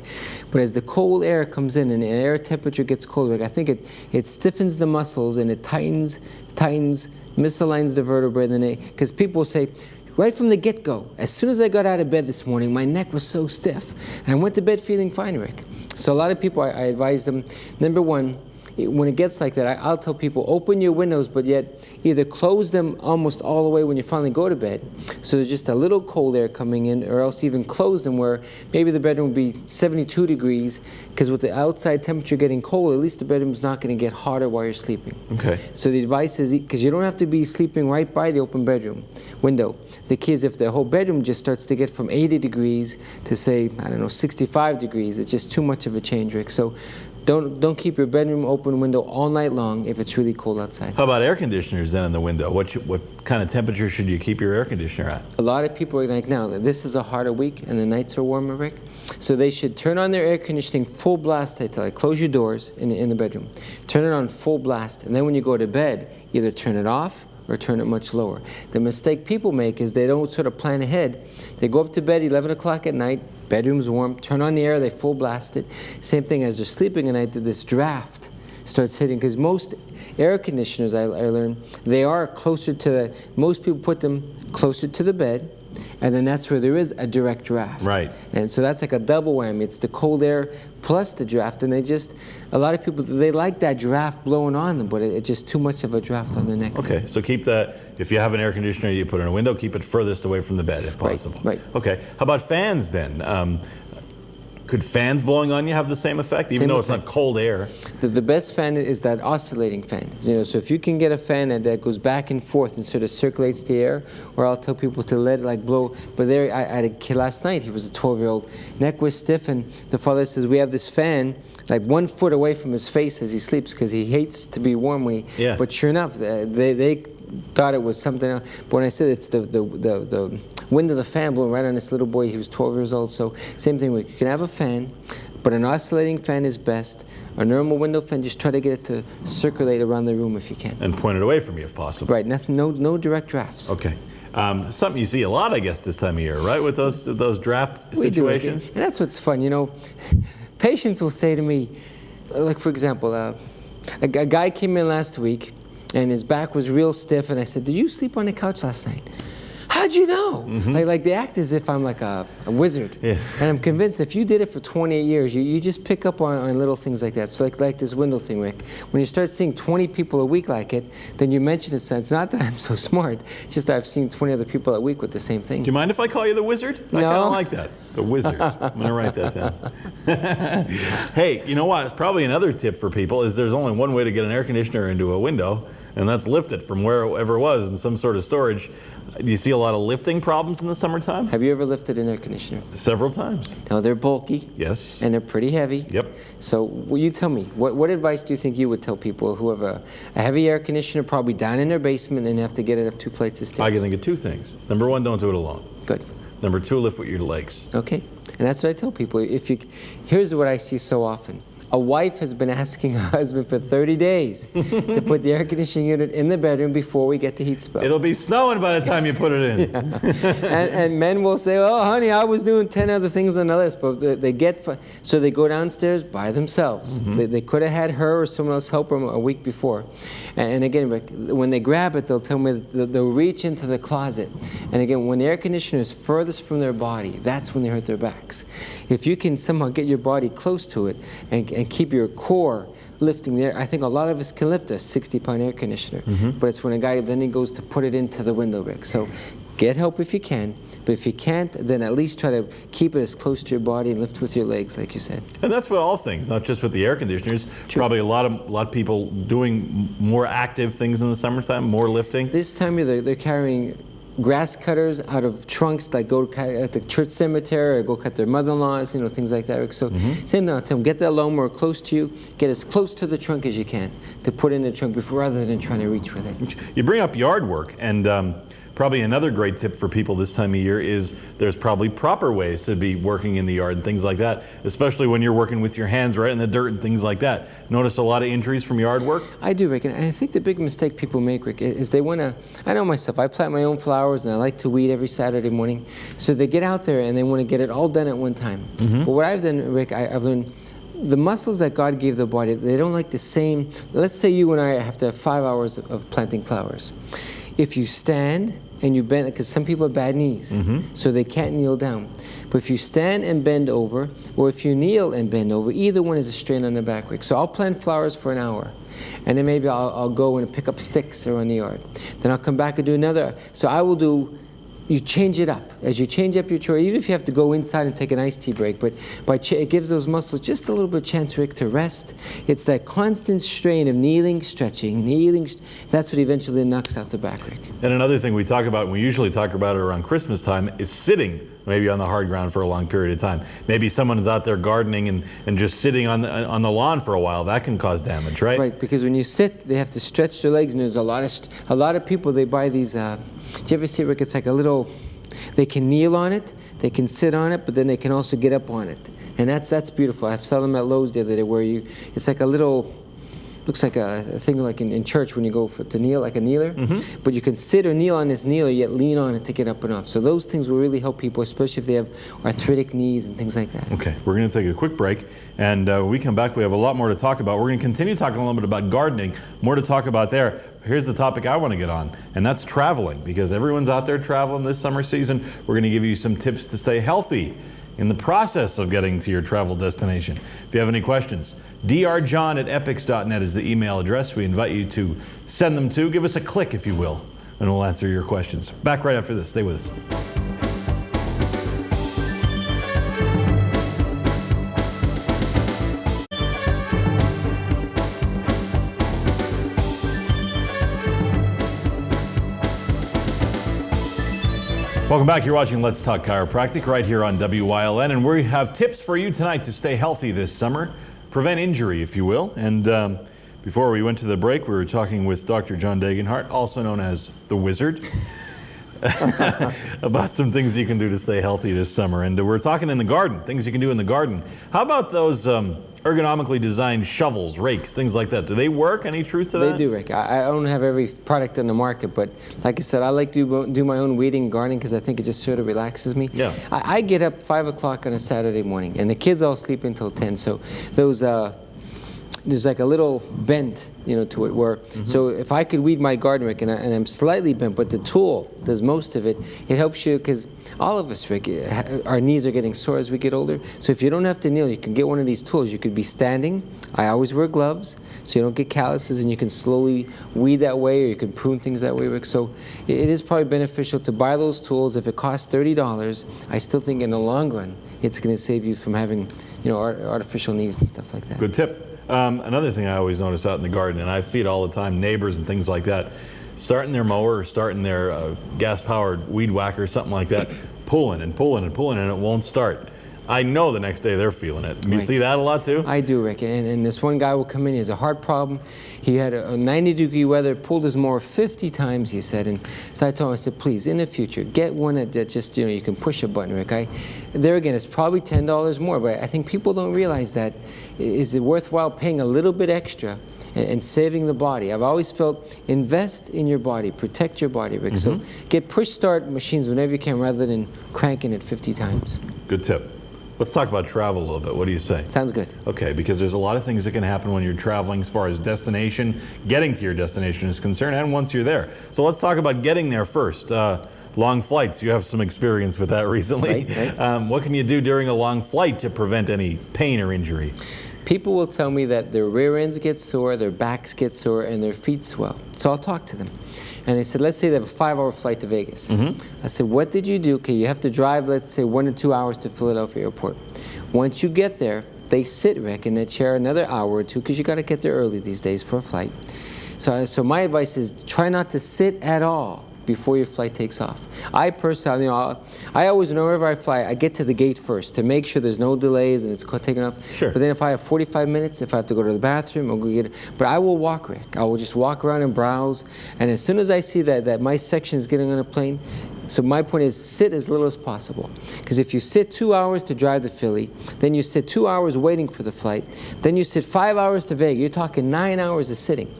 But as the cold air comes in and the air temperature gets colder, I think it stiffens the muscles and it tightens, misaligns the vertebrae in the neck. Because people say, right from the get-go, as soon as I got out of bed this morning, my neck was so stiff. And I went to bed feeling fine, Rick. So a lot of people, I advise them, number one, when it gets like that, I'll tell people, open your windows, but yet either close them almost all the way when you finally go to bed, so there's just a little cold air coming in, or else even close them where maybe the bedroom will be 72 degrees, because with the outside temperature getting cold, at least the bedroom's not going to get hotter while you're sleeping. Okay. So the advice is, because you don't have to be sleeping right by the open bedroom window. The key is if the whole bedroom just starts to get from 80 degrees to, say, I don't know, 65 degrees, it's just too much of a change, Rick. So don't keep your bedroom open window all night long if it's really cold outside. How about air conditioners then in the window? What kind of temperature should you keep your air conditioner at? A lot of people are like, now, this is a harder week and the nights are warmer, Rick. So they should turn on their air conditioning full blast. Close your doors in the bedroom. Turn it on full blast. And then when you go to bed, either turn it off or turn it much lower. The mistake people make is they don't sort of plan ahead. They go up to bed 11 o'clock at night, bedroom's warm, turn on the air, they full blast it. Same thing as they're sleeping at night, that this draft starts hitting, because most air conditioners, I learned, they are closer to most people put them closer to the bed, and then that's where there is a direct draft. Right. And so that's like a double whammy. It's the cold air plus the draft, and a lot of people, they like that draft blowing on them, but it's just too much of a draft on their neck. Okay, so keep if you have an air conditioner you put in a window, keep it furthest away from the bed if possible. Right. Okay, how about fans then? Could fans blowing on you have the same effect, even though it's not cold air? The best fan is that oscillating fan. So if you can get a fan that goes back and forth and sort of circulates the air, or I'll tell people to let it blow. But I had a kid last night, he was a 12-year-old, neck was stiff, and the father says, we have this fan 1 foot away from his face as he sleeps, because he hates to be warm when he, yeah. But sure enough, they thought it was something else. But when I said it's the wind of the fan blowing right on this little boy, he was 12 years old. So same thing, you can have a fan, but an oscillating fan is best. A normal window fan, just try to get it to circulate around the room if you can. And point it away from you if possible. Right, no direct drafts. Okay. Something you see a lot, I guess, this time of year, right? With those draft situations? And that's what's fun, Patients will say to me, like for example, a guy came in last week, and his back was real stiff, and I said, did you sleep on the couch last night? How'd you know? Mm-hmm. Like they act as if I'm like a wizard. Yeah. And I'm convinced if you did it for 28 years, you just pick up on little things like that. So like this window thing, Rick. When you start seeing 20 people a week like it, then you mention it. So it's not that I'm so smart, just that I've seen 20 other people a week with the same thing. Do you mind if I call you the wizard? No. I kind of like that. The wizard. I'm going to write that down. Hey, you know what? It's probably another tip for people is there's only one way to get an air conditioner into a window, and that's lift it from wherever it was in some sort of storage. Do you see a lot of lifting problems in the summertime? Have you ever lifted an air conditioner? Several times. Now they're bulky. Yes. And they're pretty heavy. Yep. So will you tell me, what advice do you think you would tell people who have a heavy air conditioner, probably down in their basement, and have to get it up 2 flights of stairs? I can think of two things. Number one, don't do it alone. Good. Number two, lift with your legs. Okay. And that's what I tell people. Here's what I see so often. A wife has been asking her husband for 30 days to put the air conditioning unit in the bedroom before we get the heat spell. It'll be snowing by the time you put it in. Yeah. and men will say, oh, honey, I was doing 10 other things on the list. But so they go downstairs by themselves. Mm-hmm. They could have had her or someone else help them a week before. And again, when they grab it, they'll tell me they'll reach into the closet. And again, when the air conditioner is furthest from their body, that's when they hurt their backs. If you can somehow get your body close to it and keep your core lifting there. I think a lot of us can lift a 60-pound air conditioner, but it's when a guy then he goes to put it into the window, Rick. So get help if you can, but if you can't, then at least try to keep it as close to your body and lift with your legs, like you said. And that's with all things, not just with the air conditioners. True. Probably a lot of people doing more active things in the summertime, more lifting. This time of year, they're carrying grass cutters out of trunks that go at the church cemetery or go cut their mother-in-laws, you know, things like that, Rick. So same thing, I'll tell them, get that lawnmower close to you, get as close to the trunk as you can to put in the trunk before, rather than trying to reach with it. You bring up yard work, and probably another great tip for people this time of year is there's probably proper ways to be working in the yard and things like that, especially when you're working with your hands right in the dirt and things like that. Notice a lot of injuries from yard work? I do, Rick, and I think the big mistake people make, Rick, is they want to, I know myself, I plant my own flowers and I like to weed every Saturday morning, so they get out there and they want to get it all done at one time. But what I've done, Rick, I've learned the muscles that God gave the body, they don't like the same. Let's say you and I have to have 5 hours of planting flowers. If you stand and you bend, because some people have bad knees, so they can't kneel down. But if you stand and bend over, or if you kneel and bend over, either one is a strain on the back, Rick. So I'll plant flowers for an hour, and then maybe I'll go and pick up sticks around the yard. Then I'll come back and do another. So I will do, you change it up. As you change up your chore, even if you have to go inside and take an iced tea break, but it gives those muscles just a little bit of chance, Rick, to rest. It's that constant strain of kneeling, stretching, kneeling. That's what eventually knocks out the back, Rick. And another thing we talk about, and we usually talk about it around Christmas time, is sitting maybe on the hard ground for a long period of time. Maybe someone's out there gardening and just sitting on the lawn for a while. That can cause damage, right? Right, because when you sit, they have to stretch their legs, and there's a lot of people, they buy these, do you ever see, Rick, it's like a little, they can kneel on it, they can sit on it, but then they can also get up on it. And that's beautiful. I saw them at Lowe's the other day where it's like a little, looks like a thing like in church when you go to kneel, like a kneeler. But you can sit or kneel on this kneeler, yet lean on it to get up and off. So those things will really help people, especially if they have arthritic knees and things like that. Okay, we're going to take a quick break, and when we come back, we have a lot more to talk about. We're going to continue talking a little bit about gardening, more to talk about there. Here's the topic I want to get on, and that's traveling, because everyone's out there traveling this summer season. We're going to give you some tips to stay healthy in the process of getting to your travel destination. If you have any questions, drjohn@epix.net is the email address we invite you to send them to. Give us a click, if you will, and we'll answer your questions. Back right after this. Stay with us. Welcome back. You're watching Let's Talk Chiropractic right here on WYLN, and we have tips for you tonight to stay healthy this summer, prevent injury, if you will. And before we went to the break, we were talking with Dr. John Degenhart, also known as the Wizard, about some things you can do to stay healthy this summer. And we're talking in the garden, things you can do in the garden. How about those ergonomically designed shovels, rakes, things like that? Do they work? Any truth to that? They do, Rick. I don't have every product on the market, but like I said, I like to do my own weeding, gardening, because I think it just sort of relaxes me. Yeah. I get up 5 o'clock on a Saturday morning, and the kids all sleep until 10, so those there's like a little bend, you know, to it where, so if I could weed my garden, Rick, and I'm slightly bent, but the tool does most of it, it helps you, because all of us, Rick, our knees are getting sore as we get older. So if you don't have to kneel, you can get one of these tools. You could be standing. I always wear gloves so you don't get calluses, and you can slowly weed that way, or you can prune things that way, Rick. So it is probably beneficial to buy those tools. If it costs $30, I still think in the long run, it's going to save you from having, you know, artificial knees and stuff like that. Good tip. Another thing I always notice out in the garden, and I see it all the time, neighbors and things like that, starting their mower or starting their gas-powered weed whacker, something like that, pulling and pulling and pulling, and it won't start. I know the next day they're feeling it. You see that a lot too? I do, Rick. And this one guy will come in, he has a heart problem. He had a 90-degree weather, pulled his mower 50 times, he said. And so I told him, I said, please, in the future, get one that just, you know, you can push a button, Rick. There again, it's probably $10 more, but I think people don't realize that. Is it worthwhile paying a little bit extra and saving the body? I've always felt, invest in your body, protect your body, Rick. So get push start machines whenever you can, rather than cranking it 50 times. Good tip. Let's talk about travel a little bit. What do you say? Sounds good. Okay, because there's a lot of things that can happen when you're traveling as far as destination, getting to your destination is concerned, and once you're there. So let's talk about getting there first. Long flights, you have some experience with that recently. Right. What can you do during a long flight to prevent any pain or injury? People will tell me that their rear ends get sore, their backs get sore, and their feet swell. So I'll talk to them. And they said, let's say they have a 5-hour flight to Vegas. I said, what did you do? Okay, you have to drive, let's say, 1 to 2 hours to Philadelphia Airport. Once you get there, they sit, Rick, in that chair another hour or two, because you got to get there early these days for a flight. So my advice is try not to sit at all before your flight takes off. I personally, I always, whenever I fly, I get to the gate first to make sure there's no delays and it's taken off. Sure. But then if I have 45 minutes, if I have to go to the bathroom, I'll go get it. But I will walk, Rick. I will just walk around and browse. And as soon as I see that my section is getting on a plane, so my point is sit as little as possible. Because if you sit 2 hours to drive to Philly, then you sit 2 hours waiting for the flight, then you sit 5 hours to Vegas, you're talking 9 hours of sitting.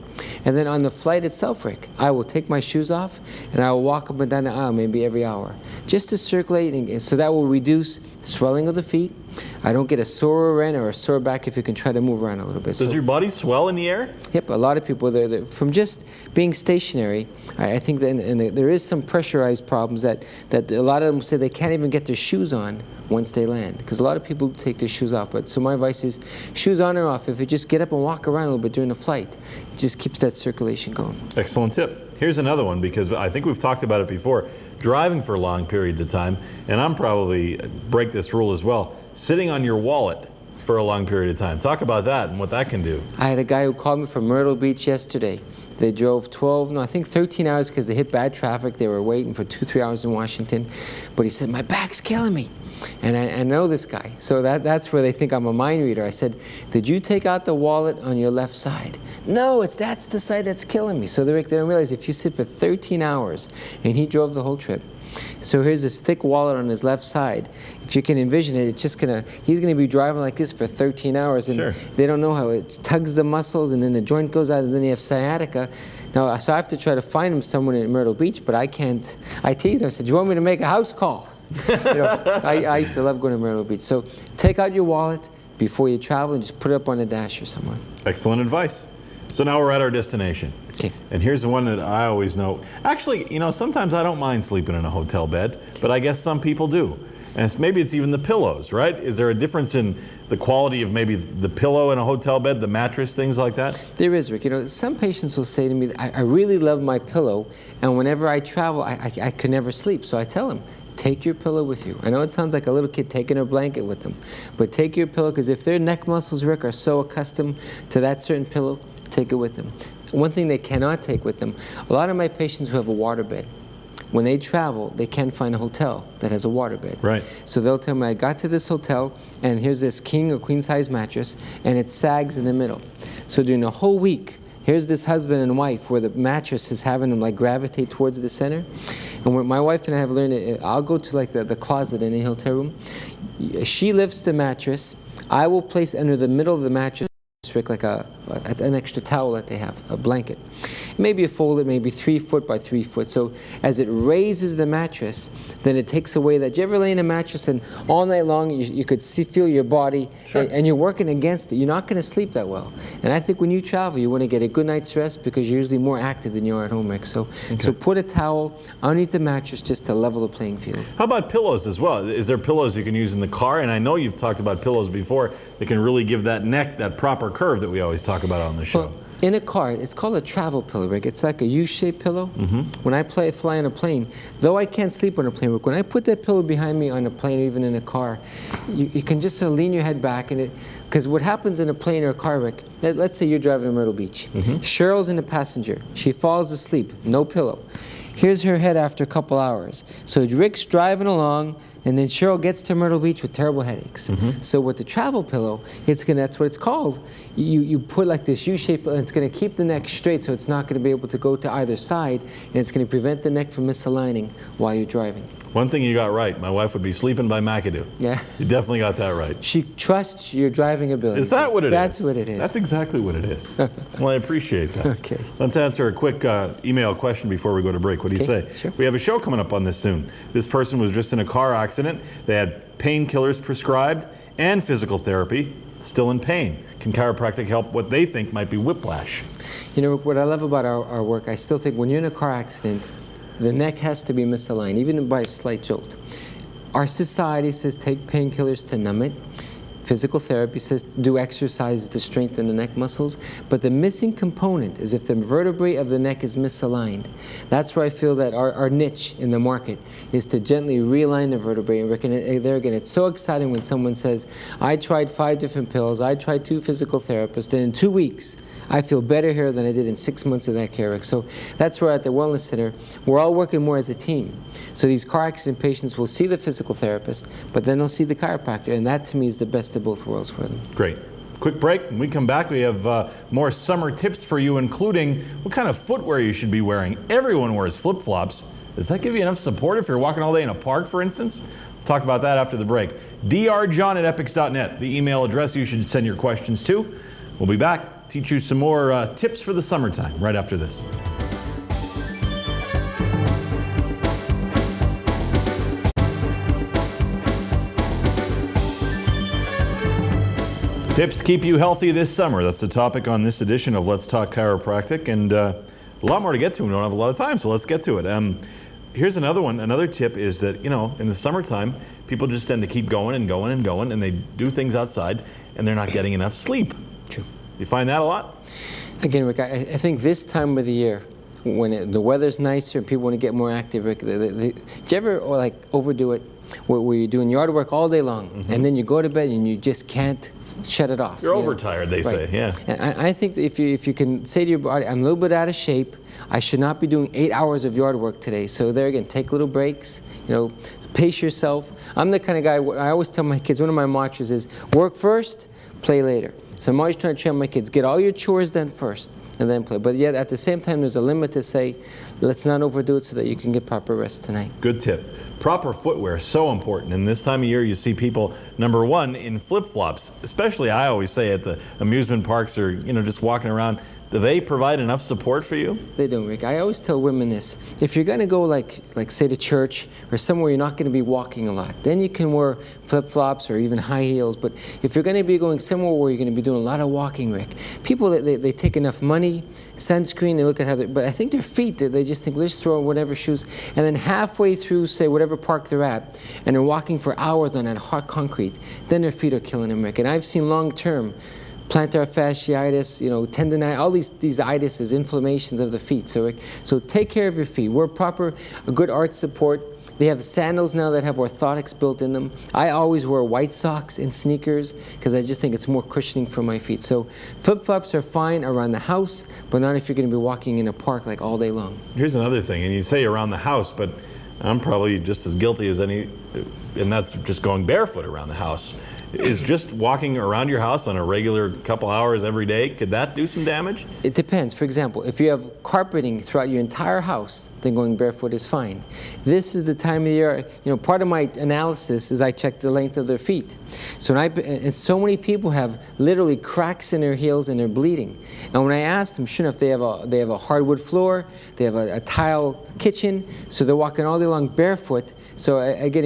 And then on the flight itself, Rick, I will take my shoes off and I will walk up and down the aisle maybe every hour, just to circulate, and so that will reduce swelling of the feet. I don't get a sore rear end or a sore back if you can try to move around a little bit. Does your body swell in the air? Yep, a lot of people, from just being stationary, I think that there is some pressurized problems that a lot of them say they can't even get their shoes on once they land, because a lot of people take their shoes off. But so my advice is shoes on or off. If you just get up and walk around a little bit during the flight, it just keeps that circulation going. Excellent tip. Here's another one, because I think we've talked about it before. Driving for long periods of time, and I'm probably break this rule as well, sitting on your wallet for a long period of time. Talk about that and what that can do. I had a guy who called me from Myrtle Beach yesterday. They drove 13 hours because they hit bad traffic. They were waiting for 2-3 hours in Washington. But he said, my back's killing me. And I know this guy. So that's where they think I'm a mind reader. I said, did you take out the wallet on your left side? No, that's the side that's killing me. So they don't realize if you sit for 13 hours, and he drove the whole trip. So here's this thick wallet on his left side. If you can envision it, he's gonna be driving like this for 13 hours, and sure. They don't know how it tugs the muscles, and then the joint goes out, and then you have sciatica. Now, so I have to try to find him somewhere in Myrtle Beach, but I can't. I teased him. I said, "Do you want me to make a house call?" I used to love going to Myrtle Beach. So take out your wallet before you travel and just put it up on the dash or somewhere. Excellent advice. So now we're at our destination. Okay. And here's the one that I always know. Actually, sometimes I don't mind sleeping in a hotel bed, but I guess some people do. And maybe it's even the pillows, right? Is there a difference in the quality of maybe the pillow in a hotel bed, the mattress, things like that? There is, Rick. Some patients will say to me, I really love my pillow, and whenever I travel, I could never sleep. So I tell them, take your pillow with you. I know it sounds like a little kid taking a blanket with them, but take your pillow, because if their neck muscles, Rick, are so accustomed to that certain pillow, take it with them. One thing they cannot take with them, a lot of my patients who have a waterbed, when they travel, they can't find a hotel that has a waterbed. Right. So they'll tell me, I got to this hotel, and here's this king or queen size mattress, and it sags in the middle. So during the whole week, here's this husband and wife where the mattress is having them like gravitate towards the center. And what my wife and I have learned, I'll go to like the closet in a hotel room. She lifts the mattress. I will place under the middle of the mattress like an extra towel that they have, a blanket. Maybe a folded, maybe 3 foot by 3 foot. So as it raises the mattress, then it takes away that. Do you ever lay in a mattress and all night long you could feel your body, sure. and you're working against it? You're not going to sleep that well. And I think when you travel, you want to get a good night's rest because you're usually more active than you are at home, Rick. So put a towel underneath the mattress just to level the playing field. How about pillows as well? Is there pillows you can use in the car? And I know you've talked about pillows before that can really give that neck that proper curve that we always talk about on the show. Well, in a car, it's called a travel pillow, Rick. It's like a U-shaped pillow. When I fly on a plane, though I can't sleep on a plane, Rick, when I put that pillow behind me on a plane or even in a car, you can just sort of lean your head back, and because what happens in a plane or a car, Rick, let's say you're driving to Myrtle Beach. Cheryl's in the passenger. She falls asleep, no pillow. Here's her head after a couple hours. So Rick's driving along, and then Cheryl gets to Myrtle Beach with terrible headaches. So with the travel pillow, that's what it's called. You put like this U-shape, and it's going to keep the neck straight, so it's not going to be able to go to either side, and it's going to prevent the neck from misaligning while you're driving. One thing you got right, my wife would be sleeping by McAdoo. Yeah. You definitely got that right. She trusts your driving ability. Is that what it is? That's what it is. That's exactly what it is. Well, I appreciate that. Okay. Let's answer a quick email question before we go to break. What do you say? Sure. We have a show coming up on this soon. This person was just in a car accident. They had painkillers prescribed and physical therapy, still in pain. Can chiropractic help what they think might be whiplash? You know, what I love about our work, I still think when you're in a car accident, the neck has to be misaligned, even by a slight jolt. Our society says take painkillers to numb it. Physical therapy says do exercises to strengthen the neck muscles, but the missing component is if the vertebrae of the neck is misaligned. That's where I feel that our niche in the market is to gently realign the vertebrae. And there again, it's so exciting when someone says, I tried 5 different pills, I tried 2 physical therapists, and in 2 weeks, I feel better here than I did in 6 months of that care, Rick. So that's where at the Wellness Center, we're all working more as a team. So these car accident patients will see the physical therapist, but then they'll see the chiropractor, and that to me is the best of both worlds for them. Great. Quick break. When we come back, we have more summer tips for you, including what kind of footwear you should be wearing. Everyone wears flip-flops. Does that give you enough support if you're walking all day in a park, for instance? We'll talk about that after the break. drjohn@epix.net, the email address you should send your questions to. We'll be back. Teach you some more tips for the summertime right after this. Tips keep you healthy this summer. That's the topic on this edition of Let's Talk Chiropractic, and a lot more to get to. We don't have a lot of time, so let's get to it. Here's another one. Another tip is that, in the summertime, people just tend to keep going and going and going, and they do things outside, and they're not getting enough sleep. True. You find that a lot? Again, Rick, I think this time of the year, when the weather's nicer and people want to get more active, Rick, do you ever overdo it? Where you're doing yard work all day long, and then you go to bed and you just can't shut it off. You're overtired, they say, yeah. And I think that if you can say to your body, I'm a little bit out of shape, I should not be doing 8 hours of yard work today. So there again, take little breaks, pace yourself. I'm the kind of guy, I always tell my kids, one of my mantras is, work first, play later. So I'm always trying to train my kids, get all your chores done first, and then play. But yet, at the same time, there's a limit to say, let's not overdo it so that you can get proper rest tonight. Good tip. Proper footwear is so important. And this time of year, you see people, number one, in flip-flops. Especially, I always say, at the amusement parks or, just walking around. Do they provide enough support for you? They don't, Rick. I always tell women this. If you're going to go, like say, to church or somewhere you're not going to be walking a lot, then you can wear flip-flops or even high heels. But if you're going to be going somewhere where you're going to be doing a lot of walking, Rick, people, they take enough money, sunscreen, they look at how they, but I think their feet, they just think, let's throw whatever shoes. And then halfway through, say, whatever park they're at, and they're walking for hours on that hot concrete, then their feet are killing them, Rick. And I've seen long-term plantar fasciitis, tendonitis, all these itises, inflammations of the feet. So take care of your feet. Wear a good arch support. They have sandals now that have orthotics built in them. I always wear white socks and sneakers because I just think it's more cushioning for my feet. So flip-flops are fine around the house, but not if you're going to be walking in a park like all day long. Here's another thing, and you say around the house, but I'm probably just as guilty as any, and that's just going barefoot around the house. Is just walking around your house on a regular couple hours every day, could that do some damage? It depends. For example, if you have carpeting throughout your entire house, then going barefoot is fine. This is the time of the year, part of my analysis is I check the length of their feet. So and so many people have literally cracks in their heels and they're bleeding. And when I ask them, sure enough, they have a hardwood floor, they have a tile kitchen, so they're walking all day long barefoot. So again,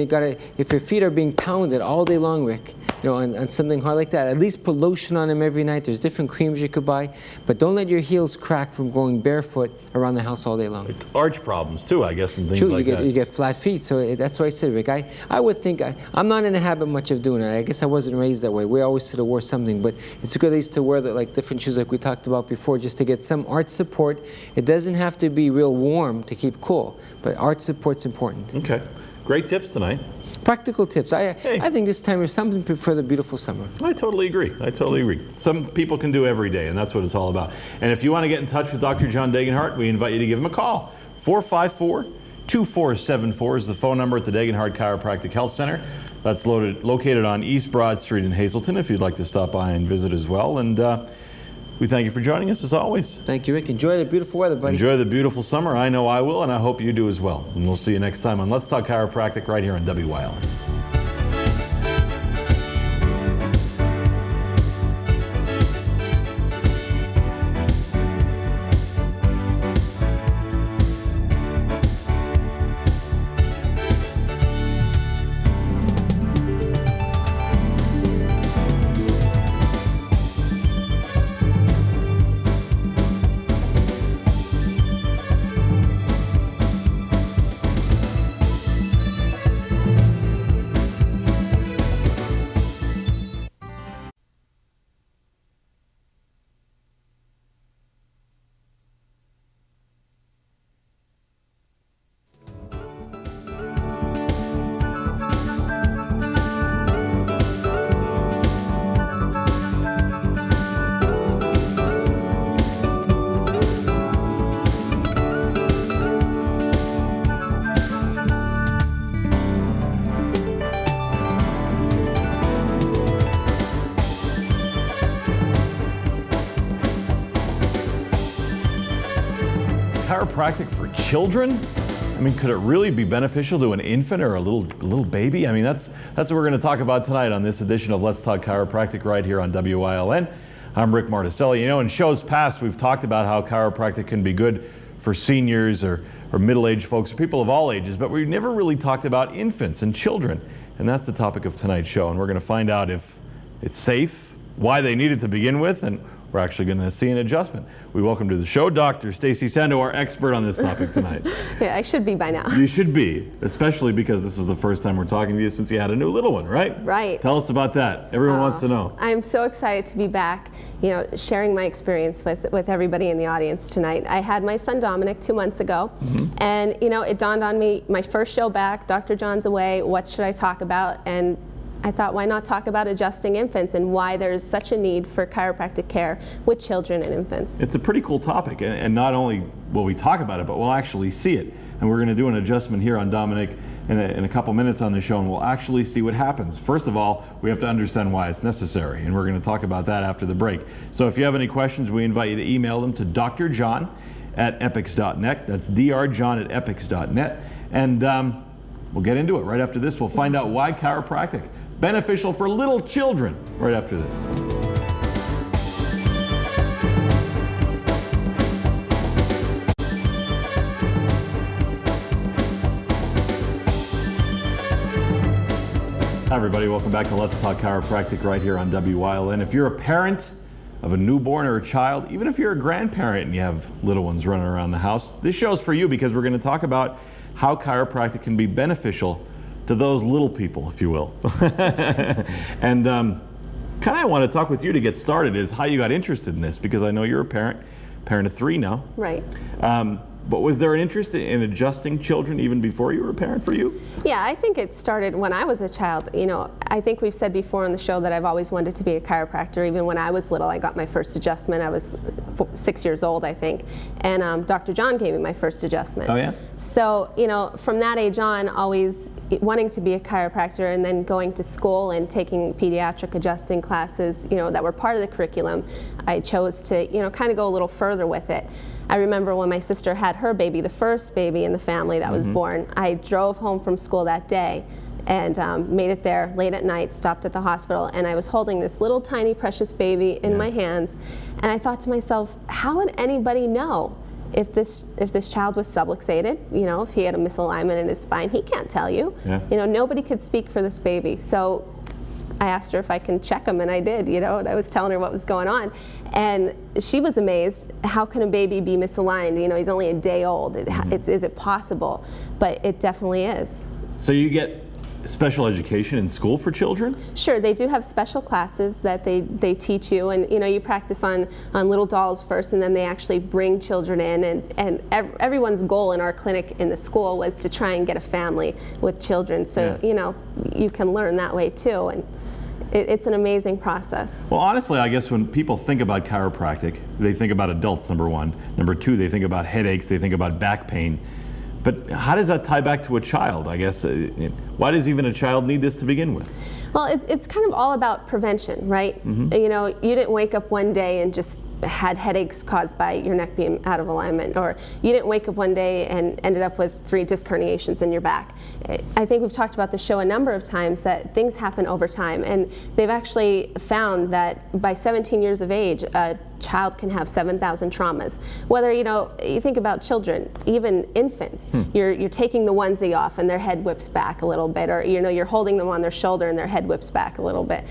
if your feet are being pounded all day long, Rick, on something hard like that, at least put lotion on them every night. There's different creams you could buy, but don't let your heels crack from going barefoot around the house all day long. Arch problems too, I guess, and things True, like that. You get flat feet, so that's why I said, Rick, I would think, I'm not in the habit much of doing it. I guess I wasn't raised that way. We always sort of wore something, but it's good at least to wear different shoes like we talked about before, just to get some arch support. It doesn't have to be real warm to keep cool, but arch support's important. Okay, great tips tonight. Practical tips. I think this time is something for the beautiful summer. I totally agree. Some people can do every day, and that's what it's all about. And if you want to get in touch with Dr. John Degenhart, we invite you to give him a call. 454-2474 is the phone number at the Degenhart Chiropractic Health Center. That's located on East Broad Street in Hazleton, if you'd like to stop by and visit as well. And we thank you for joining us as always. Thank you, Rick. Enjoy the beautiful weather, buddy. Enjoy the beautiful summer. I know I will, and I hope you do as well. And we'll see you next time on Let's Talk Chiropractic right here on WYLN. chiropractic for children? I mean, could it really be beneficial to an infant or a little baby? I mean, that's what we're going to talk about tonight on this edition of Let's Talk Chiropractic right here on WILN. I'm Rick Marticelli. You know, in shows past, we've talked about how chiropractic can be good for seniors or middle-aged folks or people of all ages, but we've never really talked about infants and children. And that's the topic of tonight's show. And we're going to find out if it's safe, why they need it to begin with, and we're actually going to see an adjustment. We welcome to the show Dr. Stacy Sando, our expert on this topic tonight. Yeah, I should be by now. You should be, especially because this is the first time we're talking to you since you had a new little one, right? Right. Tell us about that. Everyone wants to know. I'm so excited to be back, you know, sharing my experience with everybody in the audience tonight. I had my son Dominic 2 months ago, and you know, it dawned on me, my first show back, Dr. John's away, what should I talk about? And I thought, why not talk about adjusting infants and why there's such a need for chiropractic care with children and infants. It's a pretty cool topic, and not only will we talk about it, but we'll actually see it. And we're going to do an adjustment here on Dominic in a couple minutes on the show, and we'll actually see what happens. First of all, we have to understand why it's necessary, and we're going to talk about that after the break. So if you have any questions, we invite you to email them to drjohn@epix.net. That's drjohn@epix.net. And we'll get into it right after this. We'll find out why chiropractic beneficial for little children right after this. Hi everybody, welcome back to Let's Talk Chiropractic right here on WILN. If you're a parent of a newborn or a child, even if you're a grandparent and you have little ones running around the house, this show's for you because we're going to talk about how chiropractic can be beneficial to those little people, if you will. And kind of I want to talk with you to get started is how you got interested in this, because I know you're a parent of 3 now. Right. But was there an interest in adjusting children even before you were a parent for you? Yeah, I think it started when I was a child. You know, I think we've said before on the show that I've always wanted to be a chiropractor. Even when I was little, I got my first adjustment. I was 6 years old, I think. And Dr. John gave me my first adjustment. Oh, yeah? So, you know, from that age on, always wanting to be a chiropractor and then going to school and taking pediatric adjusting classes, you know, that were part of the curriculum, I chose to, you know, kind of go a little further with it. I remember when my sister had her baby, the first baby in the family that was born, I drove home from school that day and made it there late at night, stopped at the hospital, and I was holding this little tiny precious baby in my hands, and I thought to myself, how would anybody know if this child was subluxated, you know, if he had a misalignment in his spine? He can't tell you. Yeah. You know, nobody could speak for this baby. So I asked her if I can check him, and I did, you know, and I was telling her what was going on. And she was amazed. How can a baby be misaligned? You know, he's only a day old. Is it possible? But it definitely is. So you get special education in school for children? Sure, they do have special classes that they teach you, and you know, you practice on little dolls first, and then they actually bring children in, and everyone's goal in our clinic in the school was to try and get a family with children, so you know, you can learn that way too, and it's an amazing process. Well, honestly, I guess when people think about chiropractic, they think about adults, number one. Number two, they think about headaches, they think about back pain. But how does that tie back to a child, I guess? Why does even a child need this to begin with? Well, it's kind of all about prevention, right? You know, you didn't wake up one day and just had headaches caused by your neck being out of alignment, or you didn't wake up one day and ended up with 3 disc herniations in your back. I think we've talked about the show a number of times that things happen over time, and they've actually found that by 17 years of age, a child can have 7,000 traumas. Whether, you know, you think about children, even infants, you're taking the onesie off and their head whips back a little bit, or you know, you're holding them on their shoulder and their head whips back a little bit.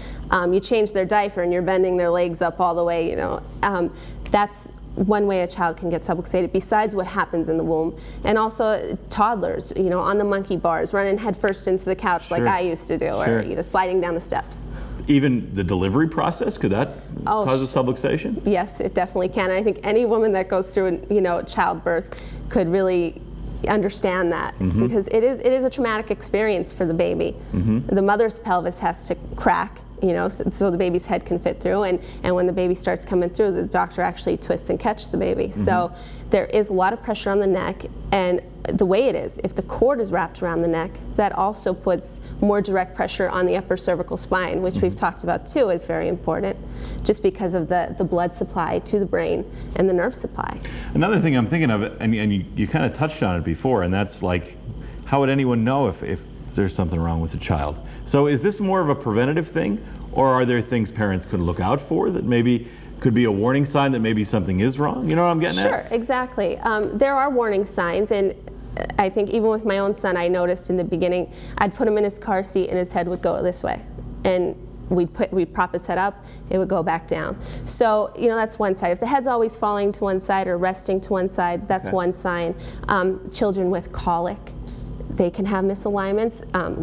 You change their diaper and you're bending their legs up all the way, you know. That's one way a child can get subluxated, besides what happens in the womb. And also toddlers, you know, on the monkey bars, running headfirst into the couch like I used to do, or you know, sliding down the steps. Even the delivery process, could that cause a subluxation? Yes, it definitely can. I think any woman that goes through, you know, childbirth could really understand that, because it is a traumatic experience for the baby. The mother's pelvis has to crack you know, so the baby's head can fit through, and when the baby starts coming through, the doctor actually twists and catches the baby. So there is a lot of pressure on the neck, and the way it is, if the cord is wrapped around the neck, that also puts more direct pressure on the upper cervical spine, which we've talked about too is very important, just because of the blood supply to the brain and the nerve supply. Another thing I'm thinking of, and you kind of touched on it before, and that's like, how would anyone know if there's something wrong with the child? So is this more of a preventative thing, or are there things parents could look out for that maybe could be a warning sign that maybe something is wrong? You know what I'm getting at? Sure, exactly. There are warning signs, and I think even with my own son, I noticed in the beginning, I'd put him in his car seat and his head would go this way. And we'd prop his head up, it would go back down. So, you know, that's one side. If the head's always falling to one side or resting to one side, that's one sign. Children with colic, they can have misalignments.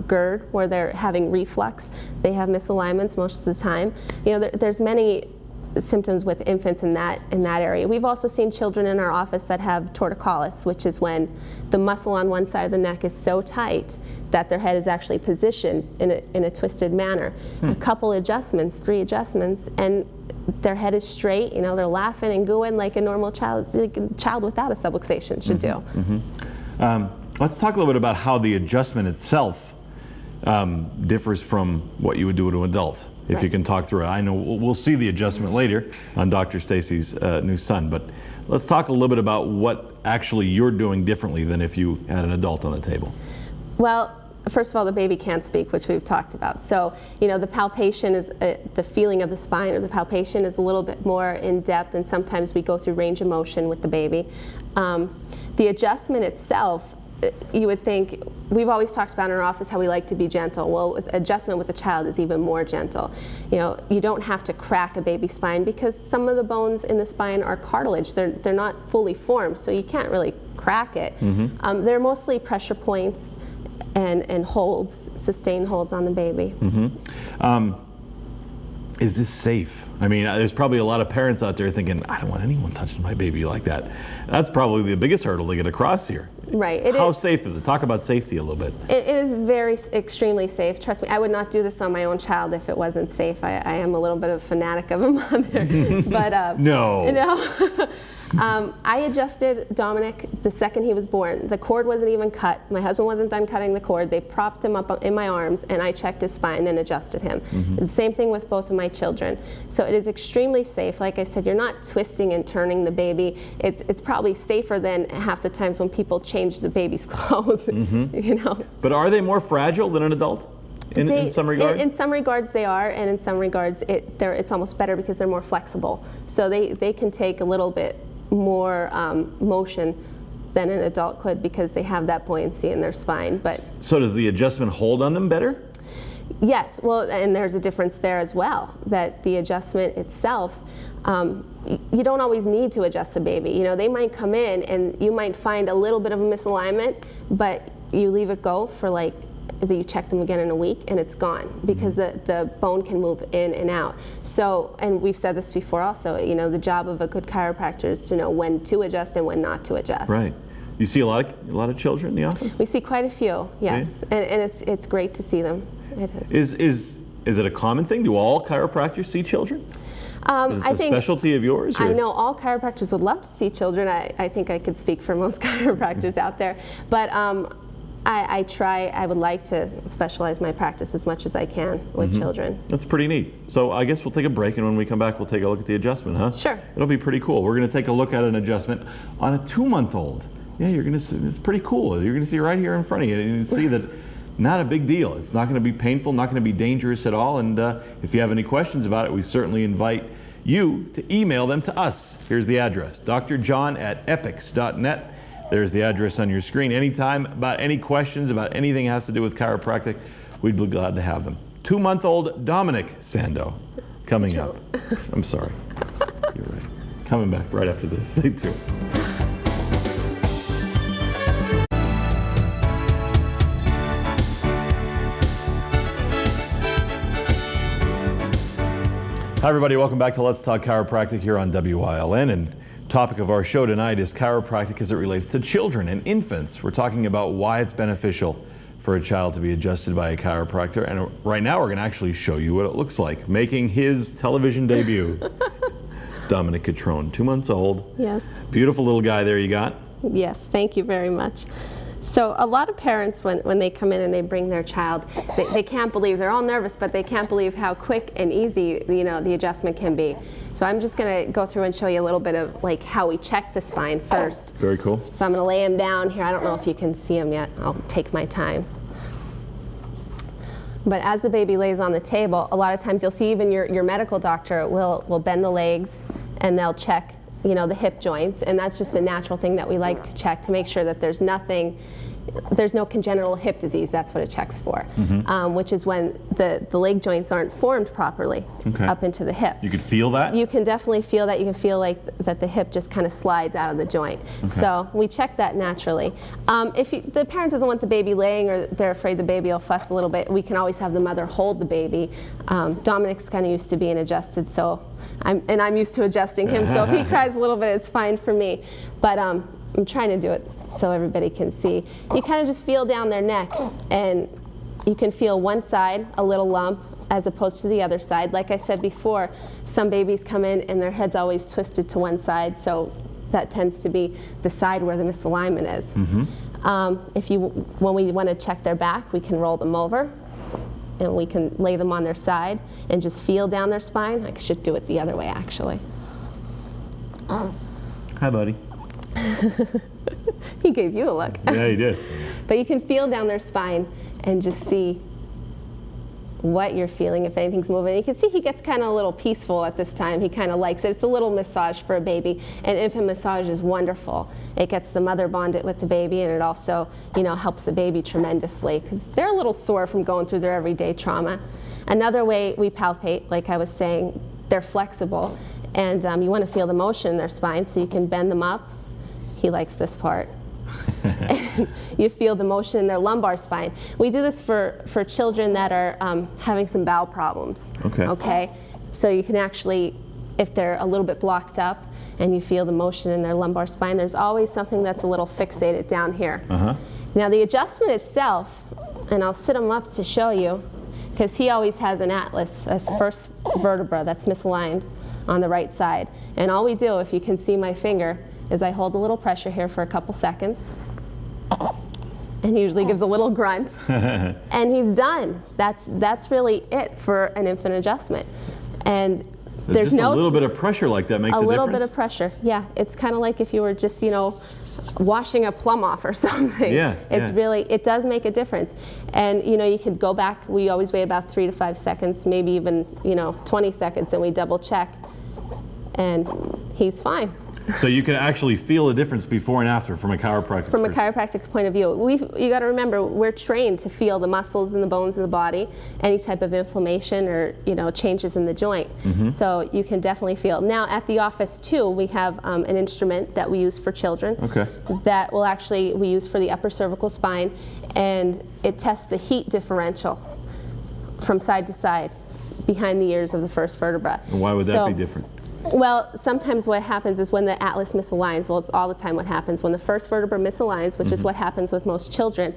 GERD, where they're having reflux, they have misalignments most of the time. You know, there's many symptoms with infants in that area. We've also seen children in our office that have torticollis, which is when the muscle on one side of the neck is so tight that their head is actually positioned in a twisted manner. A couple adjustments, 3 adjustments, and their head is straight. You know, they're laughing and gooing like a normal child, like a child without a subluxation should do. Let's talk a little bit about how the adjustment itself differs from what you would do to an adult. If you can talk through it. I know we'll see the adjustment later on Dr. Stacy's new son, but let's talk a little bit about what actually you're doing differently than if you had an adult on the table. Well, first of all, the baby can't speak, which we've talked about. So, you know, the palpation is, the feeling of the spine or the palpation is a little bit more in depth, and sometimes we go through range of motion with the baby. The adjustment itself, you would think, we've always talked about in our office how we like to be gentle. Well, with adjustment with the child is even more gentle. You know, you don't have to crack a baby's spine because some of the bones in the spine are cartilage. They're not fully formed, so you can't really crack it. They're mostly pressure points and holds, sustained holds on the baby. Is this safe? I mean, there's probably a lot of parents out there thinking, I don't want anyone touching my baby like that. That's probably the biggest hurdle to get across here. Right. How safe is it? Talk about safety a little bit. It is extremely safe. Trust me, I would not do this on my own child if it wasn't safe. I am a little bit of a fanatic of a mother. But No. I adjusted Dominic the second he was born. The cord wasn't even cut. My husband wasn't done cutting the cord. They propped him up in my arms, and I checked his spine and adjusted him. The same thing with both of my children. So it is extremely safe. Like I said, you're not twisting and turning the baby. It's probably safer than half the times when people change the baby's clothes. You know. But are they more fragile than an adult? In some regards? In some regards they are, and in some regards it's almost better because they're more flexible. So they can take a little bit more motion than an adult could because they have that buoyancy in their spine. But so does the adjustment hold on them better? Yes, well, and there's a difference there as well, that the adjustment itself, you don't always need to adjust a baby. You know, they might come in and you might find a little bit of a misalignment, but you leave it go for like, you check them again in a week and it's gone because the bone can move in and out. So, and we've said this before also, you know, the job of a good chiropractor is to know when to adjust and when not to adjust. Right. You see a lot of children in the office? We see quite a few, yes, and it's great to see them. It is. Is it a common thing? Do all chiropractors see children? Is it a specialty of yours? Or? I know all chiropractors would love to see children. I think I could speak for most chiropractors out there, but I would like to specialize my practice as much as I can with children. That's pretty neat. So I guess we'll take a break, and when we come back, we'll take a look at the adjustment, huh? Sure. It'll be pretty cool. We're going to take a look at an adjustment on a 2-month-old. Yeah, you're going to see, it's pretty cool. You're going to see right here in front of you, and you can see that not a big deal. It's not going to be painful, not going to be dangerous at all, and if you have any questions about it, we certainly invite you to email them to us. Here's the address, drjohn@epix.net. There's the address on your screen. Anytime about any questions about anything that has to do with chiropractic, we'd be glad to have them. 2-month-old Dominic Sando coming up. I'm sorry. You're right. Coming back right after this. Stay tuned. Hi everybody, welcome back to Let's Talk Chiropractic here on WILN, and topic of our show tonight is chiropractic as it relates to children and infants. We're talking about why it's beneficial for a child to be adjusted by a chiropractor. And right now we're going to actually show you what it looks like, making his television debut. Dominic Catrone, 2 months old. Yes. Beautiful little guy there you got. Yes, thank you very much. So a lot of parents, when they come in and they bring their child, they can't believe, they're all nervous, but they can't believe how quick and easy, you know, the adjustment can be. So I'm just going to go through and show you a little bit of like how we check the spine first. Very cool. So I'm going to lay him down here. I don't know if you can see him yet. I'll take my time. But as the baby lays on the table, a lot of times you'll see even your medical doctor will bend the legs and they'll check, you know, the hip joints, and that's just a natural thing that we like to check to make sure that there's no congenital hip disease. That's what it checks for, which is when the leg joints aren't formed properly up into the hip. You could feel that? You can definitely feel that. You can feel like that the hip just kind of slides out of the joint. So we check that naturally. If the parent doesn't want the baby laying or they're afraid the baby will fuss a little bit, we can always have the mother hold the baby. Dominic's kind of used to being adjusted, so I'm used to adjusting him. So if he cries a little bit, it's fine for me. But I'm trying to do it so everybody can see. You kind of just feel down their neck, and you can feel one side, a little lump, as opposed to the other side. Like I said before, some babies come in and their head's always twisted to one side, so that tends to be the side where the misalignment is. When we want to check their back, we can roll them over, and we can lay them on their side and just feel down their spine. I should do it the other way, actually. Hi, buddy. He gave you a look. Yeah, he did. But you can feel down their spine and just see what you're feeling, if anything's moving. You can see he gets kind of a little peaceful at this time. He kind of likes it. It's a little massage for a baby, and infant massage is wonderful. It gets the mother bonded with the baby, and it also, you know, helps the baby tremendously because they're a little sore from going through their everyday trauma. Another way we palpate, like I was saying, they're flexible, and you want to feel the motion in their spine, so you can bend them up. He likes this part. You feel the motion in their lumbar spine. We do this for children that are having some bowel problems. Okay. So you can actually, if they're a little bit blocked up and you feel the motion in their lumbar spine, there's always something that's a little fixated down here. Now the adjustment itself, and I'll sit him up to show you, because he always has an atlas as first vertebra that's misaligned on the right side. And all we do, if you can see my finger, is I hold a little pressure here for a couple seconds, and he usually gives a little grunt, and he's done. That's really it for an infant adjustment. And there's just a little bit of pressure like that makes a difference? A little bit of pressure, yeah. It's kind of like if you were just, you know, washing a plum off or something. It's really, it does make a difference. And you know, you could go back, we always wait about 3 to 5 seconds, maybe even, you know, 20 seconds, and we double check, and he's fine. So you can actually feel the difference before and after from a chiropractic. From a chiropractic's point of view, you got to remember, we're trained to feel the muscles and the bones of the body, any type of inflammation or, you know, changes in the joint. So you can definitely feel. Now at the office too, we have an instrument that we use for children. That will actually we use for the upper cervical spine, and it tests the heat differential from side to side behind the ears of the first vertebra. And why would that be different? Well, sometimes what happens is when the atlas misaligns, well, it's all the time what happens. When the first vertebra misaligns, which is what happens with most children,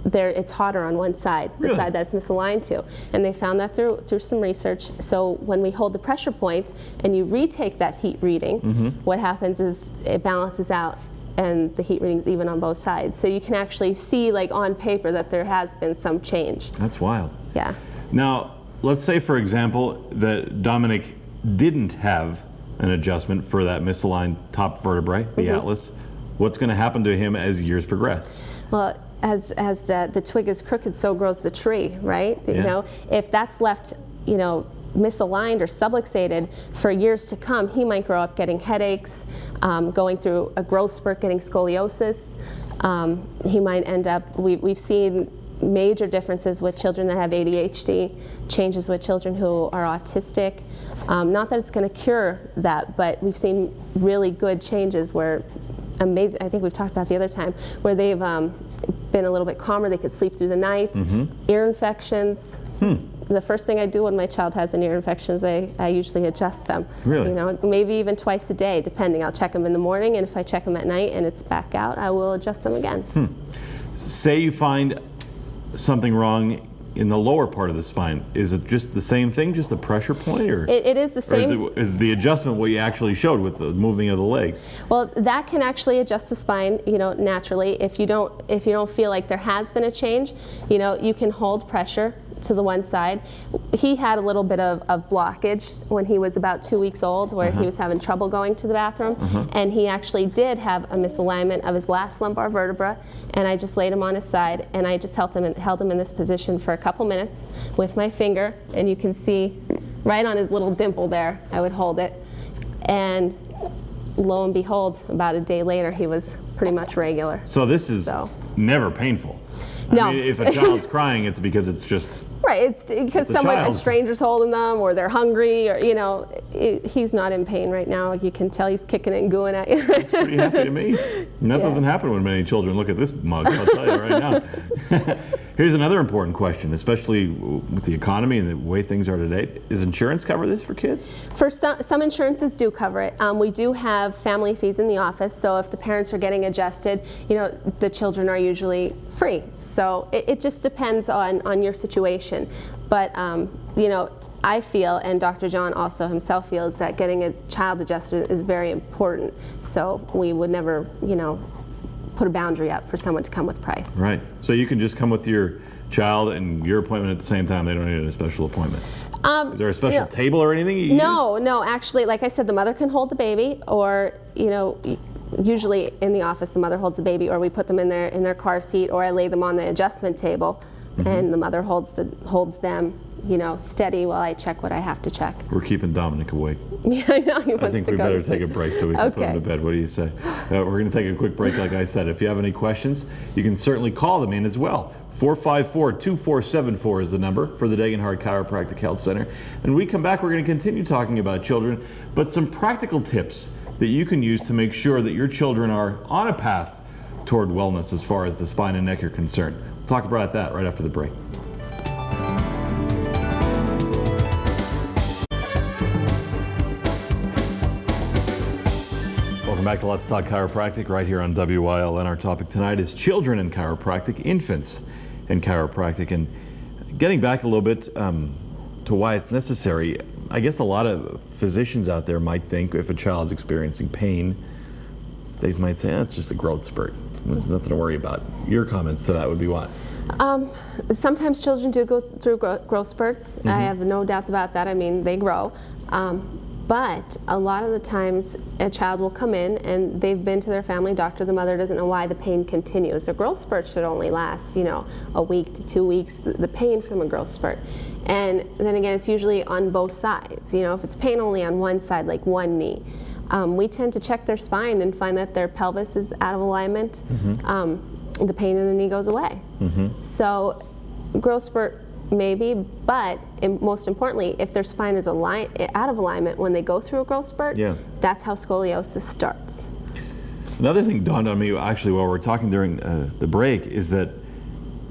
it's hotter on one side, the side that it's misaligned to. And they found that through some research. So when we hold the pressure point and you retake that heat reading, what happens is it balances out and the heat reading's even on both sides. So you can actually see, like on paper, that there has been some change. That's wild. Yeah. Now, let's say, for example, that Dominic didn't have an adjustment for that misaligned top vertebrae, the atlas. What's going to happen to him as years progress? Well, as the twig is crooked, so grows the tree, right? You know, if that's left, you know, misaligned or subluxated for years to come, he might grow up getting headaches, going through a growth spurt, getting scoliosis. He might end up, we've seen major differences with children that have ADHD, changes with children who are autistic. Not that it's going to cure that, but we've seen really good changes where amazing, I think we've talked about the other time, where they've been a little bit calmer, they could sleep through the night, ear infections. the first thing I do when my child has an ear infection is I usually adjust them. Really? You know, maybe even twice a day, depending. I'll check them in the morning, and if I check them at night and it's back out, I will adjust them again. Say you find something wrong in the lower part of the spine. Is it just the same thing, just the pressure point, or It is the same. is the adjustment what you actually showed with the moving of the legs? Well, that can actually adjust the spine, you know, naturally. If you don't feel like there has been a change, you know, you can hold pressure to the one side. He had a little bit of blockage when he was about 2 weeks old, where he was having trouble going to the bathroom, and he actually did have a misalignment of his last lumbar vertebra, and I just laid him on his side, and I just held him in this position for a couple minutes with my finger, and you can see right on his little dimple there, I would hold it, and lo and behold, about a day later, he was pretty much regular. So this is So. never painful. No. I mean, if a child's crying, it's because it's just Right, it's because a a child. stranger's holding them, or they're hungry, or, you know, he's not in pain right now. You can tell he's kicking it and gooing at you. pretty happy to me. And that Yeah. doesn't happen when many children look at this mug, I'll tell you right now. Here's another important question, especially with the economy and the way things are today. Does insurance cover this for kids? For some insurances do cover it. We do have family fees in the office, so if the parents are getting adjusted, you know, the children are usually free. So it just depends on your situation. But, you know, I feel, and Dr. John also himself feels, that getting a child adjusted is very important. So we would never, you know, put a boundary up for someone to come with price. Right. So you can just come with your child and your appointment at the same time. They don't need a special appointment. Is there a special you know, table or anything you use? No, actually, like I said, the mother can hold the baby, or, you know, usually in the office the mother holds the baby, or we put them in their car seat, or I lay them on the adjustment table, and the mother holds them, you know, steady while I check what I have to check. We're keeping Dominic awake. Yeah, I know he wants I think to we go better to sleep. take a break so we can put him Okay. to bed. What do you say? We're going to take a quick break, like I said. If you have any questions, you can certainly call them in as well. 454-2474 is the number for the Degenhardt Chiropractic Health Center. And when we come back, we're going to continue talking about children, but some practical tips that you can use to make sure that your children are on a path toward wellness as far as the spine and neck are concerned. We'll talk about that right after the break. Welcome back to Let's Talk Chiropractic right here on WYLN. Our topic tonight is children and chiropractic, infants and chiropractic. And getting back a little bit to why it's necessary, I guess a lot of physicians out there might think if a child's experiencing pain, they might say, it's just a growth spurt. Nothing to worry about. Your comments to that would be what? Sometimes children do go through growth spurts. I have no doubts about that. I mean, they grow. But a lot of the times a child will come in and they've been to their family doctor, the mother doesn't know why the pain continues. The growth spurt should only last, you know, a week to 2 weeks, the pain from a growth spurt. And then again, it's usually on both sides. You know, if it's pain only on one side, like one knee, we tend to check their spine and find that their pelvis is out of alignment. The pain in the knee goes away. So growth spurt maybe, but most importantly, if their spine is out of alignment when they go through a growth spurt, that's how scoliosis starts. Another thing dawned on me actually while we were talking during the break is that,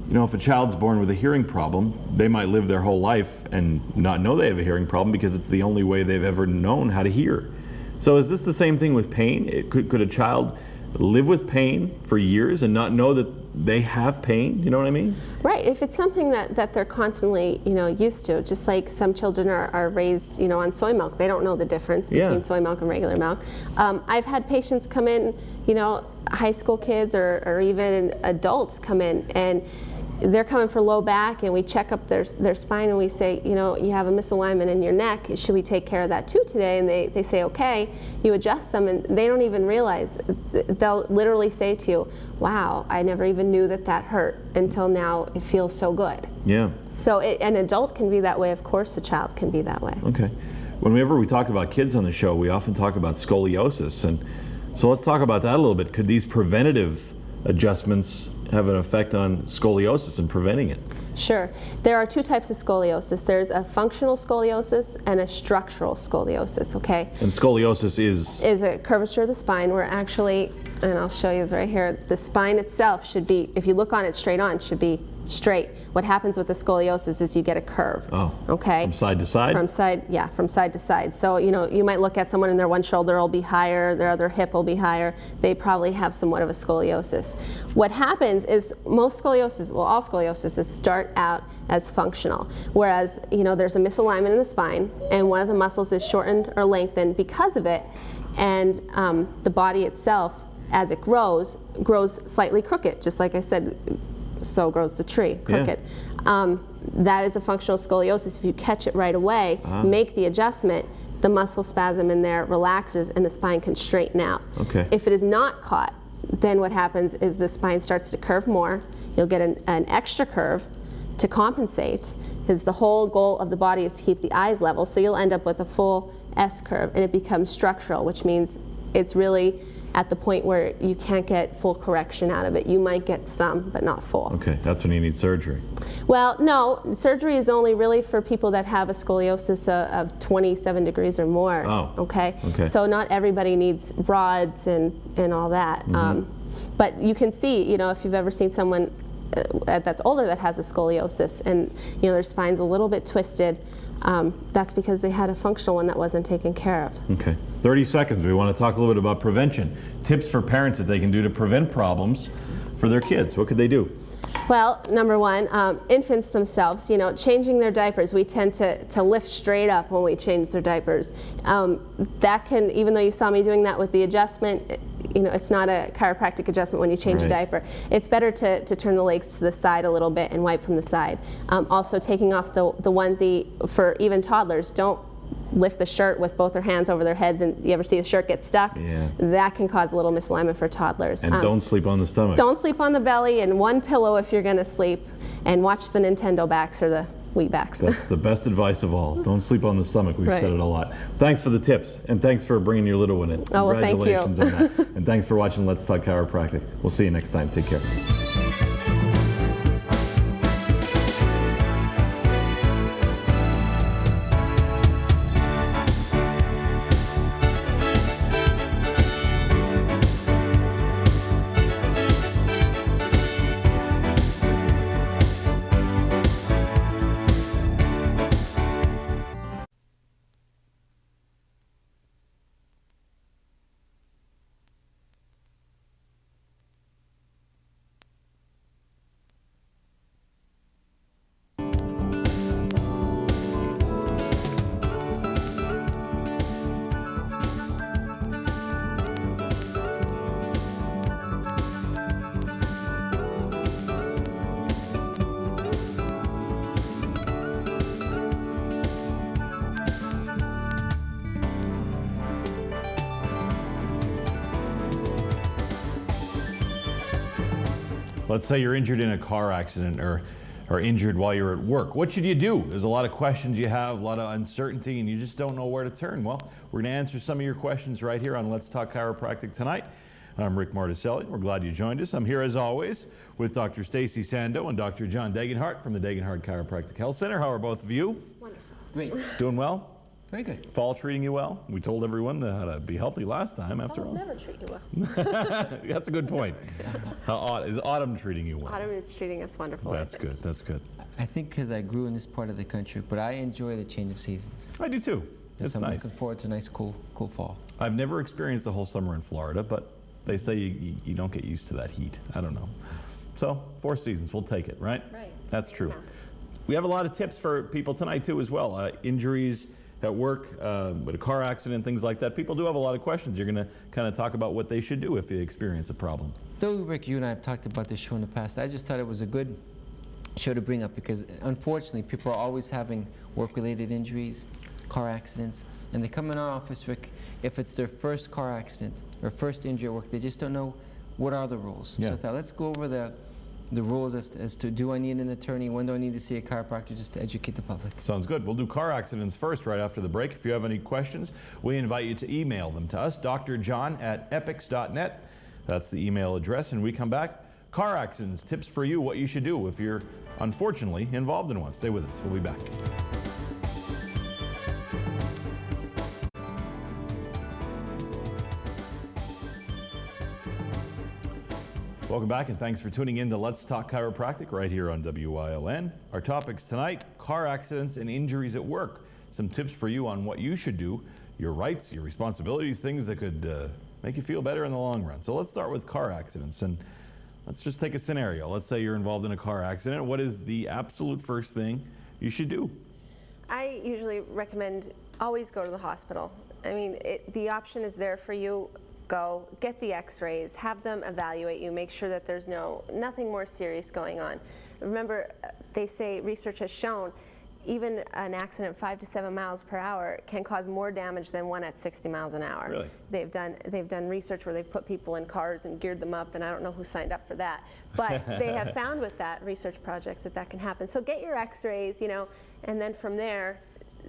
you know, if a child's born with a hearing problem, they might live their whole life and not know they have a hearing problem because it's the only way they've ever known how to hear. So is this the same thing with pain? Could a child live with pain for years and not know that they have pain? You know what I mean? Right. If it's something that they're constantly, you know, used to, just like some children are raised, you know, on soy milk. They don't know the difference between soy milk and regular milk. I've had patients come in, you know, high school kids or even adults come in, and they're coming for low back, and we check up their spine and we say, you know, you have a misalignment in your neck. Should we take care of that too today? And they say, okay. You adjust them, and they don't even realize. They'll literally say to you, wow, I never even knew that hurt until now it feels so good. Yeah. So an adult can be that way. Of course, a child can be that way. Okay. Whenever we talk about kids on the show, we often talk about scoliosis. And so let's talk about that a little bit. Could these preventative adjustments have an effect on scoliosis and preventing it? Sure. There are two types of scoliosis. There's a functional scoliosis and a structural scoliosis, okay? And scoliosis is a curvature of the spine where actually, and I'll show you this right here, the spine itself should be, if you look on it straight on, should be straight. What happens with the scoliosis is you get a curve. Oh, okay? from side to side? From side to side. So, you know, you might look at someone and their one shoulder will be higher, their other hip will be higher. They probably have somewhat of a scoliosis. What happens is most scoliosis, well, all scoliosis start out as functional, whereas, you know, there's a misalignment in the spine and one of the muscles is shortened or lengthened because of it, and the body itself, as it grows slightly crooked, just like I said, so grows the tree, crooked. Yeah. That is a functional scoliosis. If you catch it right away, make the adjustment, the muscle spasm in there relaxes and the spine can straighten out. Okay. If it is not caught, then what happens is the spine starts to curve more. You'll get an extra curve to compensate, because the whole goal of the body is to keep the eyes level, so you'll end up with a full S curve and it becomes structural, which means it's really at the point where you can't get full correction out of it. You might get some, but not full. Okay, that's when you need surgery. Well, no, surgery is only really for people that have a scoliosis of 27 degrees or more. Oh, okay? okay. So not everybody needs rods and all that. But you can see, you know, if you've ever seen someone that's older that has a scoliosis and, you know, their spine's a little bit twisted, that's because they had a functional one that wasn't taken care of. Okay, 30 seconds. We want to talk a little bit about prevention. Tips for parents that they can do to prevent problems for their kids. What could they do? Well, number one, infants themselves, you know, changing their diapers. We tend to lift straight up when we change their diapers. That can, even though you saw me doing that with the adjustment, you know, it's not a chiropractic adjustment when you change a diaper. It's better to turn the legs to the side a little bit and wipe from the side. Also taking off the onesie for even toddlers. Don't lift the shirt with both their hands over their heads, and you ever see the shirt get stuck? Yeah. That can cause a little misalignment for toddlers. And don't sleep on the stomach. Don't sleep on the belly, and one pillow if you're going to sleep, and watch the Nintendo backs or the Wii backs. That's the best advice of all. Don't sleep on the stomach. We've said it a lot. Thanks for the tips, and thanks for bringing your little one in. Oh, well, thank you. Congratulations on that. And thanks for watching Let's Talk Chiropractic. We'll see you next time. Take care. Let's say you're injured in a car accident or injured while you're at work. What should you do? There's a lot of questions you have, a lot of uncertainty, and you just don't know where to turn. Well, we're going to answer some of your questions right here on Let's Talk Chiropractic tonight. I'm Rick Marticelli. We're glad you joined us. I'm here as always with Dr. Stacy Sando and Dr. John Degenhart from the Degenhart Chiropractic Health Center. How are both of you? Wonderful. Great. Doing well? Very good. Fall treating you well? We told everyone how to be healthy last time, after all. Never treat you well. That's a good point. Is autumn treating you well? Autumn is treating us wonderfully. That's good. That's good. I think because I grew in this part of the country, but I enjoy the change of seasons. I do too. It's So I'm nice. looking forward to a nice, cool fall. I've never experienced the whole summer in Florida, but they say you don't get used to that heat. I don't know. So 4 seasons, we'll take it, right? Right. That's true. We have a lot of tips for people tonight too as well. Injuries at work, with a car accident, things like that. People do have a lot of questions. You're going to kind of talk about what they should do if they experience a problem. Though, Rick, you and I have talked about this show in the past, I just thought it was a good show to bring up because unfortunately people are always having work-related injuries, car accidents, and they come in our office, Rick, if it's their first car accident or first injury at work, they just don't know what are the rules. Yeah. So I thought, let's go over the rules as to do I need an attorney, when do I need to see a chiropractor, just to educate the public. Sounds good. We'll do car accidents first right after the break. If you have any questions, we invite you to email them to us, drjohn@epix.net. That's the email address. And we come back, car accidents, tips for you, what you should do if you're unfortunately involved in one. Stay with us. We'll be back. Welcome back, and thanks for tuning in to Let's Talk Chiropractic right here on WYLN. Our topics tonight: car accidents and injuries at work. Some tips for you on what you should do, your rights, your responsibilities, things that could make you feel better in the long run. So let's start with car accidents, and let's just take a scenario. Let's say you're involved in a car accident. What is the absolute first thing you should do? I usually recommend always go to the hospital. I mean, the option is there for you. Go get the x-rays, have them evaluate you, make sure that there's nothing more serious going on. Remember, they say research has shown even an accident 5 to 7 miles per hour can cause more damage than one at 60 miles an hour. Really? They've done research where they've put people in cars and geared them up, and I don't know who signed up for that, but they have found with that research project that can happen. So get your x-rays, and then from there,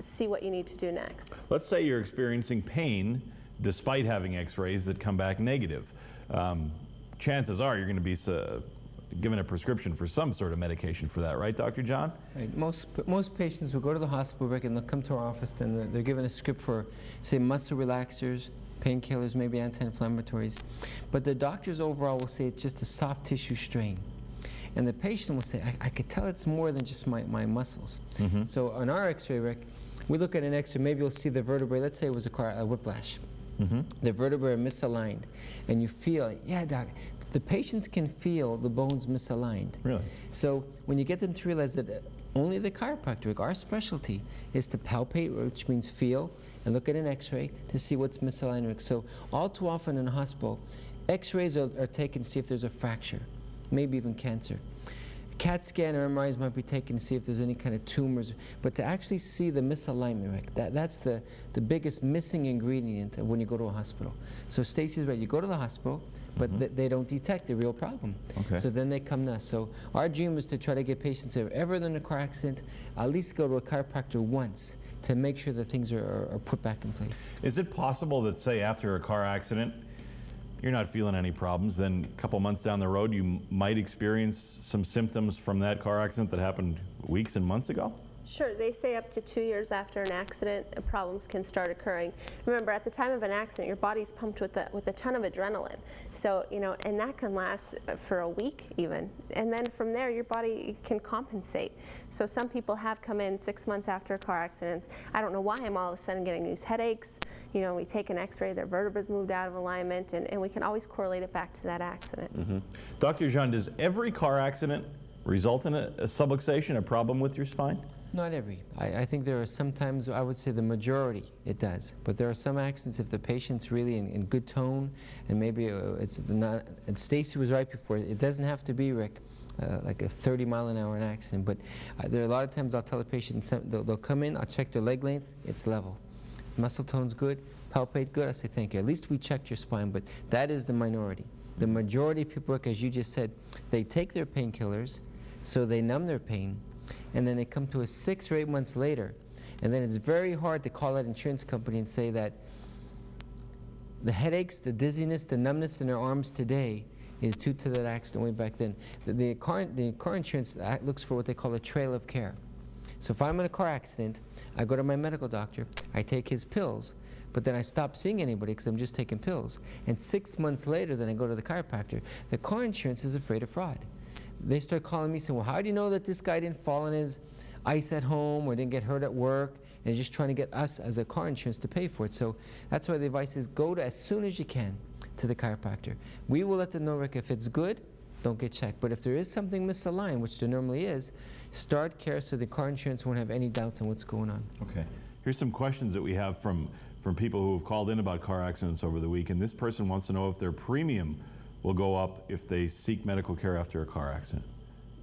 see what you need to do next. Let's say you're experiencing pain despite having x-rays that come back negative. Chances are you're going to be given a prescription for some sort of medication for that, right, Dr. John? Right. Most patients will go to the hospital, Rick, and they'll come to our office, and they're given a script for, say, muscle relaxers, painkillers, maybe anti-inflammatories. But the doctors overall will say it's just a soft tissue strain. And the patient will say, I could tell it's more than just my muscles. Mm-hmm. So on our x-ray, Rick, we look at an x-ray, maybe you'll see the vertebrae, let's say it was a whiplash. Mm-hmm. The vertebrae are misaligned, and you feel, yeah, doc, the patients can feel the bones misaligned. Really? So when you get them to realize that only the chiropractor, our specialty, is to palpate, which means feel, and look at an x-ray to see what's misaligned, Rick. So all too often in a hospital, x-rays are taken to see if there's a fracture, maybe even cancer. CAT scan or MRIs might be taken to see if there's any kind of tumors, but to actually see the misalignment, Rick, that's the biggest missing ingredient of when you go to a hospital. So Stacy's right, you go to the hospital, but they don't detect the real problem. Okay. So then they come to us. So our dream is to try to get patients that have ever been in a car accident, at least go to a chiropractor once to make sure that things are put back in place. Is it possible that, say, after a car accident, you're not feeling any problems, then a couple months down the road you might experience some symptoms from that car accident that happened weeks and months ago? Sure, they say up to 2 years after an accident, problems can start occurring. Remember, at the time of an accident, your body's pumped with a ton of adrenaline. So, and that can last for a week even. And then from there, your body can compensate. So some people have come in 6 months after a car accident. I don't know why I'm all of a sudden getting these headaches. We take an x-ray, their vertebrae's moved out of alignment, and we can always correlate it back to that accident. Mm-hmm. Dr. Jean, does every car accident result in a subluxation, a problem with your spine? Not every. I think there are sometimes, I would say the majority it does, but there are some accidents if the patient's really in good tone, and maybe it's not, and Stacy was right before, it doesn't have to be, Rick, like a 30-mile-an-hour accident, but there are a lot of times I'll tell the patient, they'll come in, I'll check their leg length, it's level. Muscle tone's good, palpate good, I say thank you. At least we checked your spine, but that is the minority. The majority of people, Rick, as you just said, they take their painkillers, so they numb their pain, and then they come to us 6 or 8 months later, and then it's very hard to call that insurance company and say that the headaches, the dizziness, the numbness in their arms today is due to that accident way back then. The car insurance looks for what they call a trail of care. So if I'm in a car accident, I go to my medical doctor, I take his pills, but then I stop seeing anybody because I'm just taking pills. And 6 months later, then I go to the chiropractor. The car insurance is afraid of fraud. They start calling me saying, well, how do you know that this guy didn't fall on his ice at home or didn't get hurt at work, and just trying to get us as a car insurance to pay for it? So that's why the advice is go to, as soon as you can, to the chiropractor. We will let them know, Rick, if it's good, don't get checked. But if there is something misaligned, which there normally is, start care so the car insurance won't have any doubts on what's going on. Okay. Here's some questions that we have from people who have called in about car accidents over the week, and this person wants to know if their premium will go up if they seek medical care after a car accident.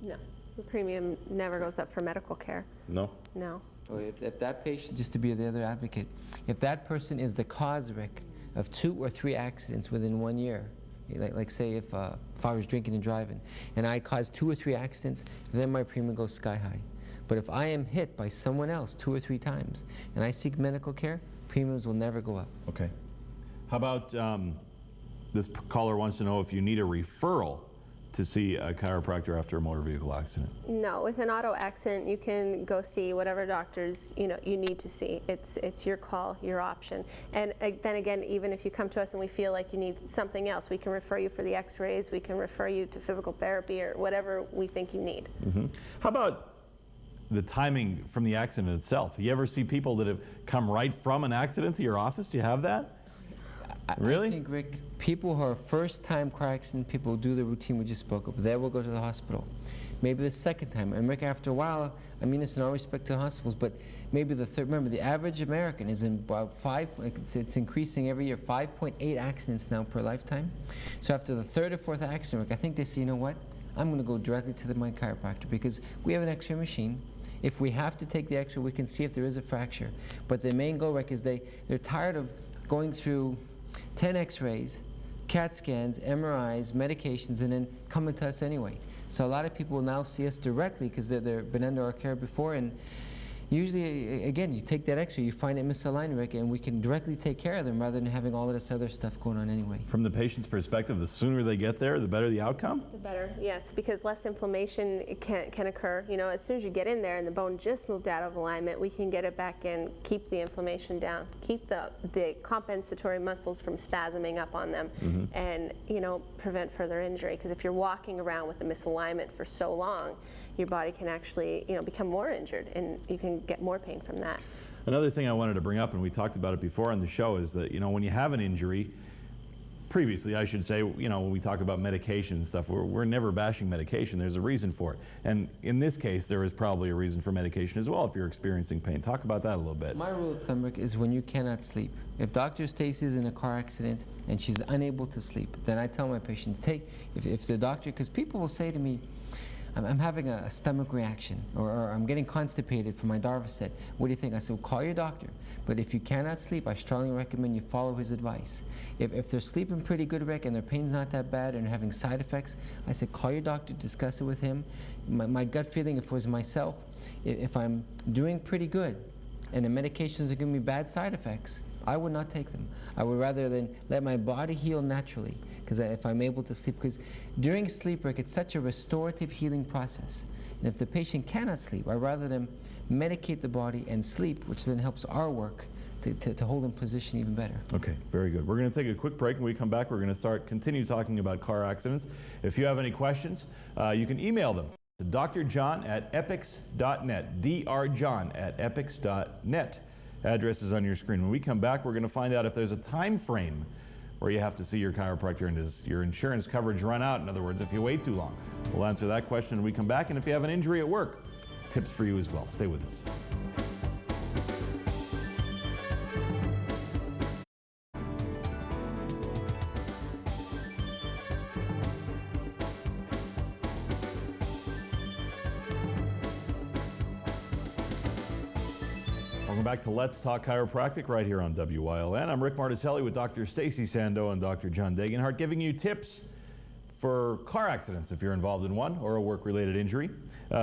No, the premium never goes up for medical care. No? No. Or if that patient, just to be the other advocate, if that person is the cause, Rick, of 2 or 3 accidents within 1 year, like say if I was drinking and driving, and I caused 2 or 3 accidents, then my premium goes sky high. But if I am hit by someone else 2 or 3 times, and I seek medical care, premiums will never go up. Okay. How about this caller wants to know if you need a referral to see a chiropractor after a motor vehicle accident? No, with an auto accident, you can go see whatever doctors you need to see. It's your call, your option. And then again, even if you come to us and we feel like you need something else, we can refer you for the X-rays. We can refer you to physical therapy or whatever we think you need. How about the timing from the accident itself? You ever see people that have come right from an accident to your office? Do you have that? Really? I think, Rick, people who are first-time car accident people who do the routine we just spoke of, they will go to the hospital. Maybe the second time. And Rick, after a while, I mean this in all respect to hospitals, but maybe the third. Remember, the average American is in about it's increasing every year, 5.8 accidents now per lifetime. So after the third or fourth accident, Rick, I think they say, you know what? I'm going to go directly to my chiropractor because we have an X-ray machine. If we have to take the X-ray, we can see if there is a fracture. But the main goal, Rick, is they're tired of going through 10 X-rays, CAT scans, MRIs, medications, and then coming to us anyway. So a lot of people will now see us directly because they've been under our care before, and usually, again, you take that X-ray, you find it misaligned, Rick, and we can directly take care of them rather than having all of this other stuff going on anyway. From the patient's perspective, the sooner they get there, the better the outcome? The better, yes, because less inflammation can occur. You know, as soon as you get in there and the bone just moved out of alignment, we can get it back in, keep the inflammation down, keep the compensatory muscles from spasming up on them, and, you know, prevent further injury. Because if you're walking around with a misalignment for so long, your body can actually, you know, become more injured, and you can get more pain from that. Another thing I wanted to bring up, and we talked about it before on the show, is that, you know, when you have an injury, previously I should say, you know, when we talk about medication and stuff, we're never bashing medication. There's a reason for it. And in this case, there is probably a reason for medication as well if you're experiencing pain. Talk about that a little bit. My rule of thumb, Rick, is when you cannot sleep. If Dr. Stacy's in a car accident and she's unable to sleep, then I tell my patient, if the doctor, because people will say to me, I'm having a stomach reaction, or I'm getting constipated from my Darvocet. What do you think? I said, well, call your doctor. But if you cannot sleep, I strongly recommend you follow his advice. If they're sleeping pretty good, Rick, and their pain's not that bad and they're having side effects, I said, call your doctor, discuss it with him. My gut feeling, if it was myself, if I'm doing pretty good and the medications are giving me bad side effects, I would not take them. I would rather than let my body heal naturally, because if I'm able to sleep, because during sleep work, it's such a restorative healing process. And if the patient cannot sleep, I'd rather them medicate the body and sleep, which then helps our work to hold in position even better. Okay, very good. We're going to take a quick break. When we come back, we're going to continue talking about car accidents. If you have any questions, you can email them to drjohn@epix.net, drjohn@epix.net. Address is on your screen. When we come back, we're going to find out if there's a time frame where you have to see your chiropractor, and does your insurance coverage run out? In other words, if you wait too long. We'll answer that question when we come back. And if you have an injury at work, tips for you as well. Stay with us. Welcome back to Let's Talk Chiropractic right here on WYLN. I'm Rick Marticelli with Dr. Stacy Sando and Dr. John Degenhart, giving you tips for car accidents if you're involved in one or a work-related injury.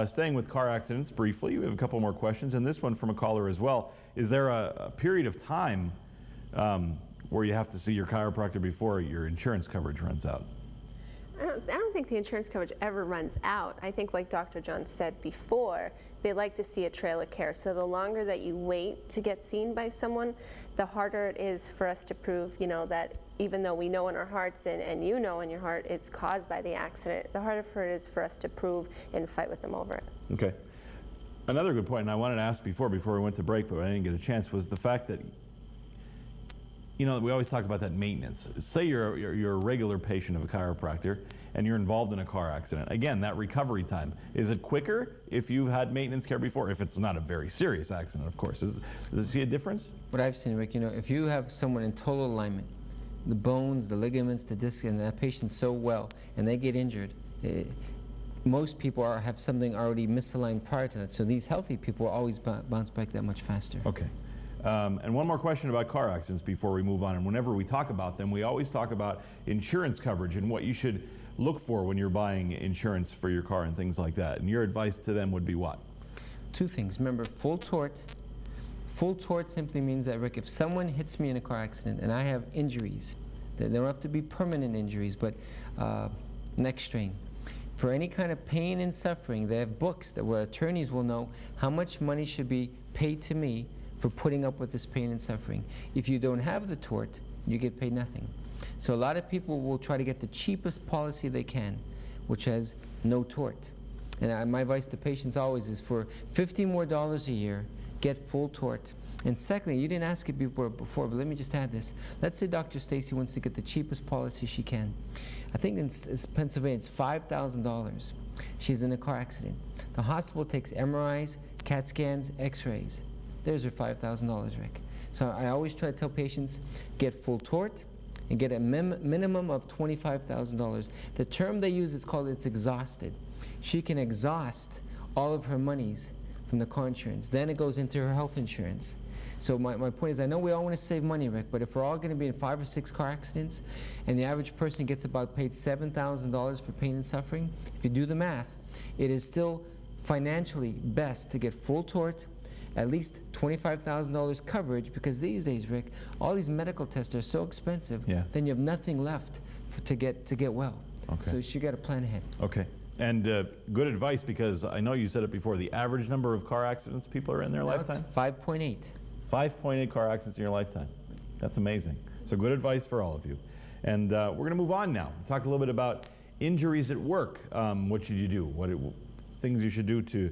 Staying with car accidents briefly, we have a couple more questions, and this one from a caller as well. Is there a period of time where you have to see your chiropractor before your insurance coverage runs out? I don't think the insurance coverage ever runs out. I think, like Dr. John said before, they like to see a trail of care. So the longer that you wait to get seen by someone, the harder it is for us to prove, you know, that even though we know in our hearts and you know in your heart it's caused by the accident, the harder it is for us to prove and fight with them over it. Okay. Another good point, and I wanted to ask before we went to break, but I didn't get a chance, was the fact that, you know, we always talk about that maintenance. Say you're a regular patient of a chiropractor and you're involved in a car accident. Again, that recovery time, is it quicker if you've had maintenance care before? If it's not a very serious accident, of course. Does it see a difference? What I've seen, Rick, you know, if you have someone in total alignment, the bones, the ligaments, the disc, and that patient's so well, and they get injured, most people have something already misaligned prior to that. So these healthy people will always bounce back that much faster. Okay. And one more question about car accidents before we move on. And whenever we talk about them, we always talk about insurance coverage and what you should look for when you're buying insurance for your car and things like that. And your advice to them would be what? Two things. Remember, full tort. Full tort simply means that, Rick, if someone hits me in a car accident and I have injuries, they don't have to be permanent injuries, but neck strain, For any kind of pain and suffering, they have books that where attorneys will know how much money should be paid to me for putting up with this pain and suffering. If you don't have the tort, you get paid nothing. So a lot of people will try to get the cheapest policy they can, which has no tort. And my advice to patients always is for $50 more a year, get full tort. And secondly, you didn't ask it before, but let me just add this. Let's say Dr. Stacy wants to get the cheapest policy she can. I think in Pennsylvania it's $5,000. She's in a car accident. The hospital takes MRIs, CAT scans, X-rays. There's her $5,000, Rick. So I always try to tell patients, get full tort and get a minimum of $25,000. The term they use is called it's exhausted. She can exhaust all of her monies from the car insurance. Then it goes into her health insurance. So my point is, I know we all want to save money, Rick, but if we're all going to be in 5 or 6 car accidents and the average person gets about paid $7,000 for pain and suffering, if you do the math, it is still financially best to get full tort, at least $25,000 coverage, because these days, Rick, all these medical tests are so expensive, then you have nothing left to get well. So you got to plan ahead. Okay. And good advice, because I know you said it before, the average number of car accidents people are in their lifetime? 5.8. 5.8 car accidents in your lifetime. That's amazing. So good advice for all of you. And we're going to move on now. Talk a little bit about injuries at work. What should you do? Things you should do to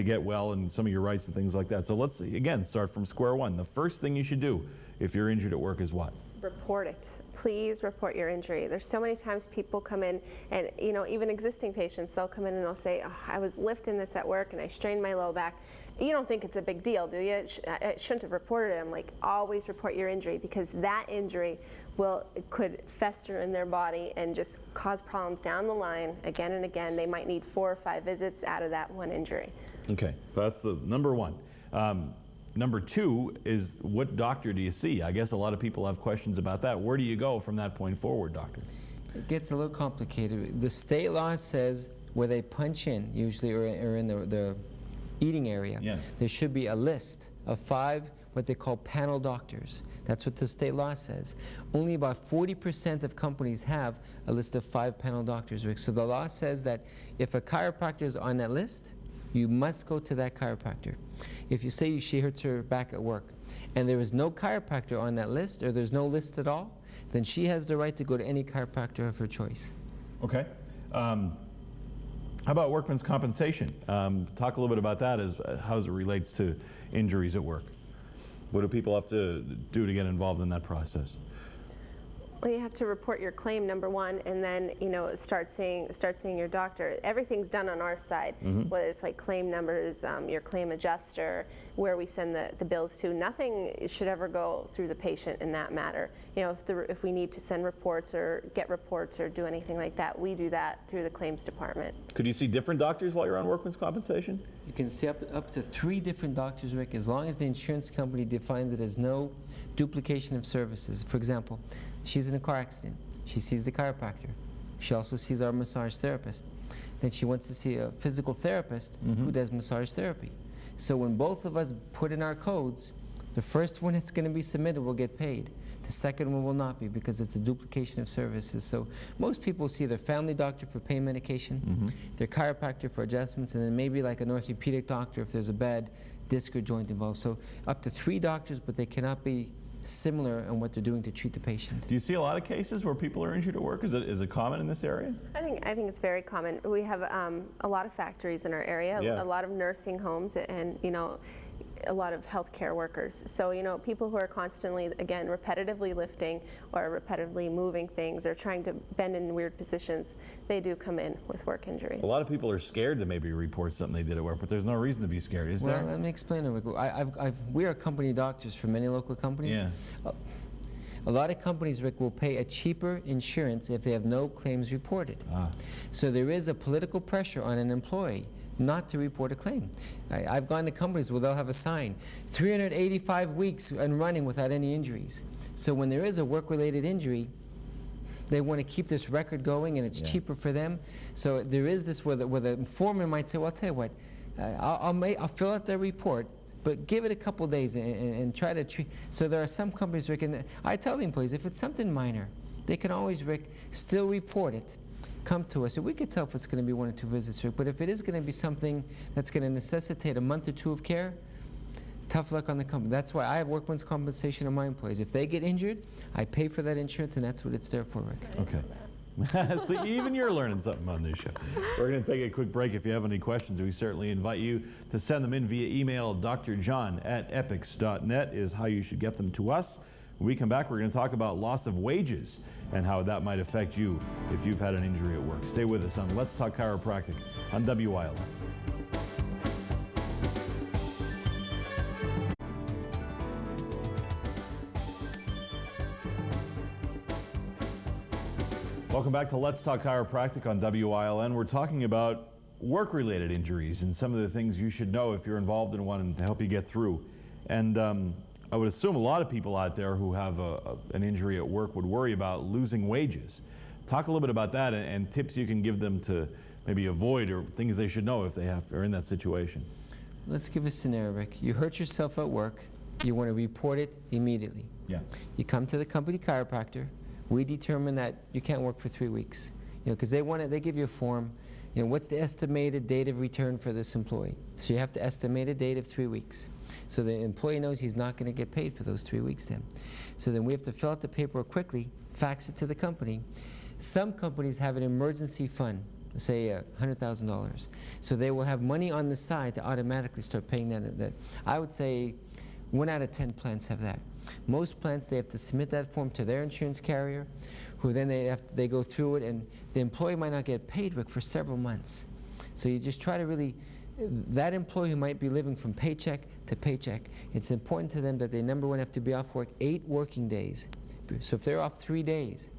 get well, and some of your rights and things like that. So let's, again, start from square one. The first thing you should do if you're injured at work is what? Report it. Please report your injury. There's so many times people come in, and even existing patients, they'll come in and they'll say, oh, I was lifting this at work and I strained my low back. You don't think it's a big deal, do you? I shouldn't have reported it. I'm like, always report your injury, because that injury could fester in their body and just cause problems down the line again and again. They might need 4 or 5 visits out of that one injury. Okay, so that's the number one. Number two is, what doctor do you see? I guess a lot of people have questions about that. Where do you go from that point forward, doctor? It gets a little complicated. The state law says where they punch in, usually, or in the eating area, there should be a list of 5 what they call panel doctors. That's what the state law says. Only about 40% of companies have a list of 5 panel doctors, Rick. So the law says that if a chiropractor is on that list, you must go to that chiropractor. If you say she hurts her back at work and there is no chiropractor on that list, or there's no list at all, then she has the right to go to any chiropractor of her choice. Okay. How about workman's compensation? Talk a little bit about that, as how it relates to injuries at work. What do people have to do to get involved in that process? Well, you have to report your claim, number one, and then start seeing your doctor. Everything's done on our side, whether it's like claim numbers, your claim adjuster, where we send the bills to. Nothing should ever go through the patient in that matter. If we need to send reports or get reports or do anything like that, we do that through the claims department. Could you see different doctors while you're on workman's compensation? You can see up to 3 different doctors, Rick, as long as the insurance company defines it as no duplication of services. For example, she's in a car accident. She sees the chiropractor. She also sees our massage therapist. Then she wants to see a physical therapist who does massage therapy. So when both of us put in our codes, the first one that's going to be submitted will get paid. The second one will not be, because it's a duplication of services. So most people see their family doctor for pain medication, their chiropractor for adjustments, and then maybe like an orthopedic doctor if there's a bad disc or joint involved. So up to 3 doctors, but they cannot be similar in what they're doing to treat the patient. Do you see a lot of cases where people are injured at work? Is it common in this area? I think it's very common. We have a lot of factories in our area, a lot of nursing homes, and a lot of healthcare workers. So people who are constantly, again, repetitively lifting or repetitively moving things or trying to bend in weird positions, they do come in with work injuries. A lot of people are scared to maybe report something they did at work, but there's no reason to be scared, is there? Well, let me explain it. We are company doctors for many local companies. A lot of companies, Rick, will pay a cheaper insurance if they have no claims reported. So there is a political pressure on an employee not to report a claim. I've gone to companies where they'll have a sign, 385 weeks and running without any injuries. So when there is a work-related injury, they want to keep this record going, and it's cheaper for them. So there is this where the foreman might say, well, I'll tell you what, I'll fill out their report, but give it a couple days and try to treat. So there are some companies, Rick, and I tell the employees, if it's something minor, they can always, Rick, still report it. come to us. And we could tell if it's going to be 1 or 2 visits a week. But if it is going to be something that's going to necessitate a month or 2 of care, tough luck on the company. That's why I have workman's compensation on my employees. If they get injured, I pay for that insurance, and that's what it's there for, Rick. Okay. So even you're learning something on this show. We're going to take a quick break. If you have any questions, we certainly invite you to send them in via email. drjohn@epix.net is how you should get them to us. When we come back, we're going to talk about loss of wages and how that might affect you if you've had an injury at work. Stay with us on Let's Talk Chiropractic on WILN. Welcome back to Let's Talk Chiropractic on WILN. We're talking about work-related injuries and some of the things you should know if you're involved in one and to help you get through. And I would assume a lot of people out there who have an injury at work would worry about losing wages. Talk a little bit about that and tips you can give them to maybe avoid or things they should know if they are in that situation. Let's give a scenario, Rick. You hurt yourself at work. You want to report it immediately. Yeah. You come to the company chiropractor. We determine that you can't work for 3 weeks, because they give you a form. What's the estimated date of return for this employee? So you have to estimate a date of 3 weeks. So the employee knows he's not going to get paid for those 3 weeks then. So then we have to fill out the paperwork quickly, fax it to the company. Some companies have an emergency fund, say $100,000. So they will have money on the side to automatically start paying that. I would say 1 out of 10 plants have that. Most plants, they have to submit that form to their insurance carrier, who then they go through it, and the employee might not get paid, Rick, for several months. So you just try to really, that employee who might be living from paycheck to paycheck, it's important to them that they, number one, have to be off work 8 working days. So if they're off 3 days,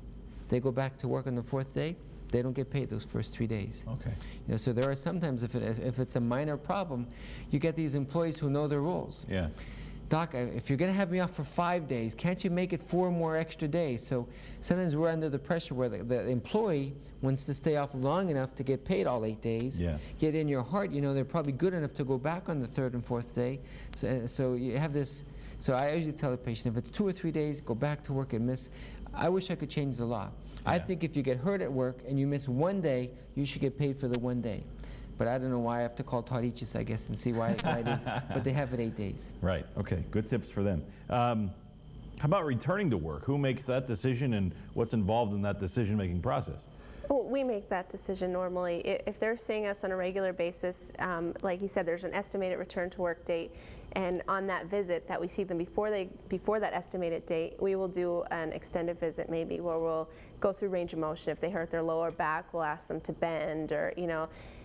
they go back to work on the 4th day, they don't get paid those first 3 days. Okay. So there are sometimes, if it's a minor problem, you get these employees who know their rules. Yeah. Doc, if you're going to have me off for 5 days, can't you make it 4 more extra days? So sometimes we're under the pressure where the employee wants to stay off long enough to get paid all 8 days. Yeah. Yet in your heart, they're probably good enough to go back on the 3rd and 4th day. So you have this. So I usually tell the patient, if it's 2 or 3 days, go back to work and miss. I wish I could change the law. Yeah. I think if you get hurt at work and you miss 1 day, you should get paid for the 1 day. But I don't know why. I have to call Todd Eachus, I guess, and see why it is. But they have it 8 days. Right. Okay. Good tips for them. How about returning to work? Who makes that decision, and what's involved in that decision-making process? Well, we make that decision normally. If they're seeing us on a regular basis, like you said, there's an estimated return to work date, and on that visit that we see them before that estimated date, we will do an extended visit maybe where we'll go through range of motion. If they hurt their lower back, we'll ask them to bend, or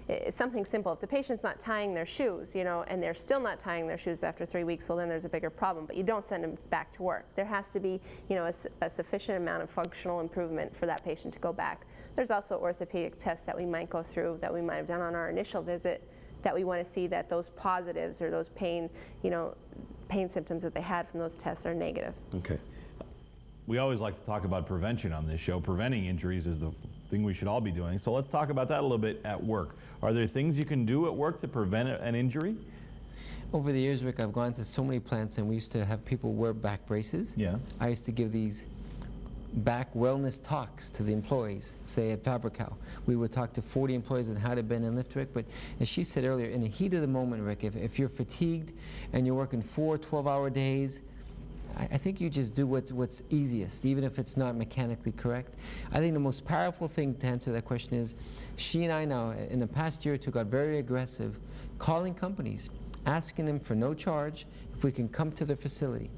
it's something simple. If the patient's not tying their shoes, and they're still not tying their shoes after 3 weeks, well then there's a bigger problem. But you don't send them back to work. There has to be, a sufficient amount of functional improvement for that patient to go back. There's also orthopedic tests that we might go through that we might have done on our initial visit that we want to see that those positives or those pain symptoms that they had from those tests are negative. Okay. We always like to talk about prevention on this show. Preventing injuries is the thing we should all be doing. So let's talk about that a little bit at work. Are there things you can do at work to prevent an injury? Over the years, Rick, I've gone to so many plants, and we used to have people wear back braces. Yeah. I used to give these back wellness talks to the employees, say at Fabri-Kal. We would talk to 40 employees on how to bend and lift, Rick. But as she said earlier, in the heat of the moment, Rick, if you're fatigued and you're working 4 12-hour days, I think you just do what's easiest, even if it's not mechanically correct. I think the most powerful thing to answer that question is, she and I now, in the past year or two, got very aggressive, calling companies, asking them for no charge if we can come to their facility.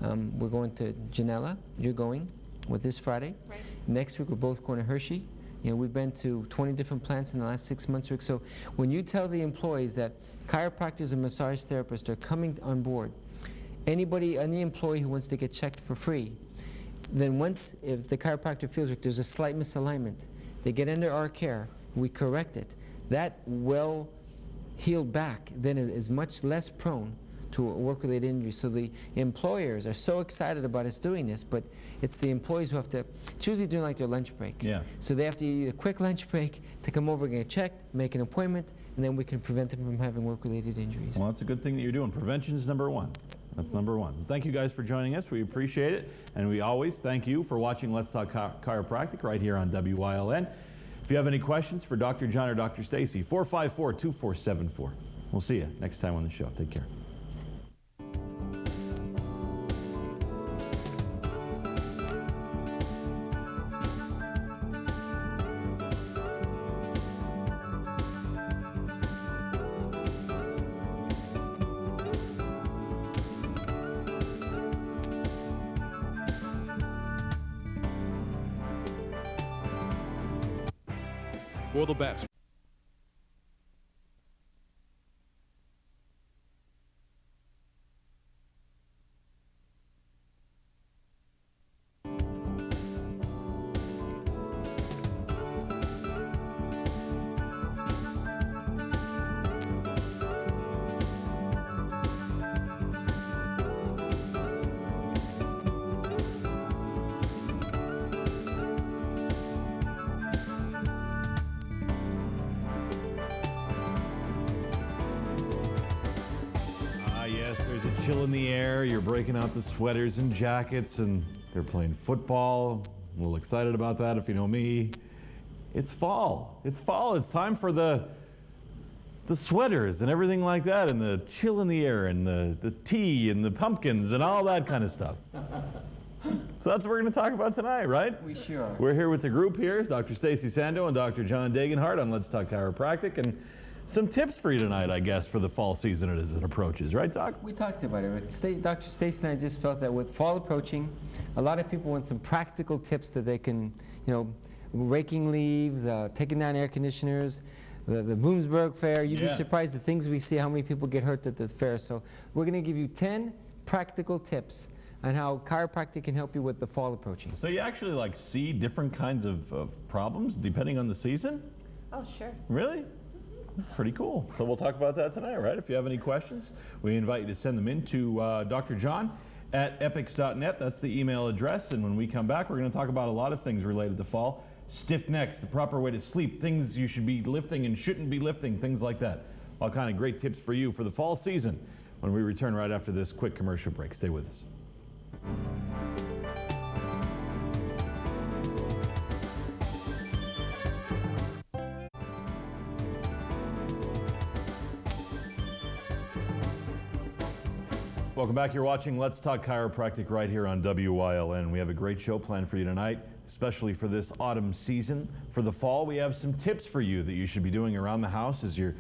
We're going to Janela, you're going with this Friday. Right. Next week we're both going to Hershey. We've been to 20 different plants in the last 6 months, Rick. So when you tell the employees that chiropractors and massage therapists are coming on board, any employee who wants to get checked for free, then if the chiropractor feels like there's a slight misalignment, they get under our care, we correct it. That well-healed back then is much less prone to a work-related injury. So the employers are so excited about us doing this, but it's the employees who have to, it's usually during like their lunch break. Yeah. So they have to eat a quick lunch break to come over and get checked, make an appointment, and then we can prevent them from having work-related injuries. Well, that's a good thing that you're doing. Prevention is number one. That's number one. Thank you guys for joining us. We appreciate it. And we always thank you for watching Let's Talk Chiropractic right here on WILN. If you have any questions for Dr. John or Dr. Stacy, 454-2474. We'll see you next time on the show. Take care. For the best. Yes, there's a chill in the air. You're breaking out the sweaters and jackets, and they're playing football. I'm a little excited about that, if you know me. It's fall. It's fall. It's time for the sweaters and everything like that, and the chill in the air, and the tea, and the pumpkins, and all that kind of stuff. So that's what we're going to talk about tonight, right? We sure are. We're here with the group here, Dr. Stacy Sando and Dr. John Degenhart on Let's Talk Chiropractic, and some tips for you tonight, I guess, for the fall season as it approaches, right, Doc? We talked about it. Dr. Stacy and I just felt that with fall approaching, a lot of people want some practical tips that they can, raking leaves, taking down air conditioners, the Bloomsburg Fair. You'd be surprised the things we see, how many people get hurt at the fair. So we're going to give you 10 practical tips on how chiropractic can help you with the fall approaching. So you actually see different kinds of problems depending on the season? Oh, sure. Really? That's pretty cool. So we'll talk about that tonight, right? If you have any questions, we invite you to send them in to Dr. John at epics.net. That's the email address. And when we come back, we're going to talk about a lot of things related to fall. Stiff necks, the proper way to sleep, things you should be lifting and shouldn't be lifting, things like that. All kind of great tips for you for the fall season when we return right after this quick commercial break. Stay with us. Welcome back. You're watching Let's Talk Chiropractic right here on WYLN. We have a great show planned for you tonight, especially for this autumn season. For the fall, we have some tips for you that you should be doing around the house as you're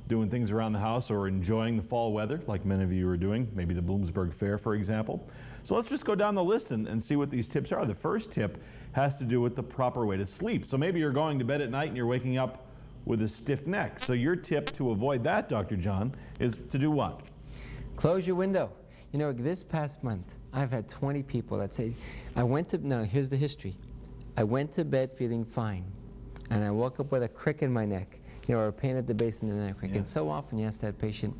doing things around the house or enjoying the fall weather, like many of you are doing, maybe the Bloomsburg Fair, for example. So let's just go down the list and see what these tips are. The first tip has to do with the proper way to sleep. So maybe you're going to bed at night and you're waking up with a stiff neck. So your tip to avoid that, Dr. John, is to do what? Close your window. This past month, I've had 20 people that say, now here's the history. I went to bed feeling fine, and I woke up with a crick in my neck, or a pain at the base of the neck. And so often you ask that patient,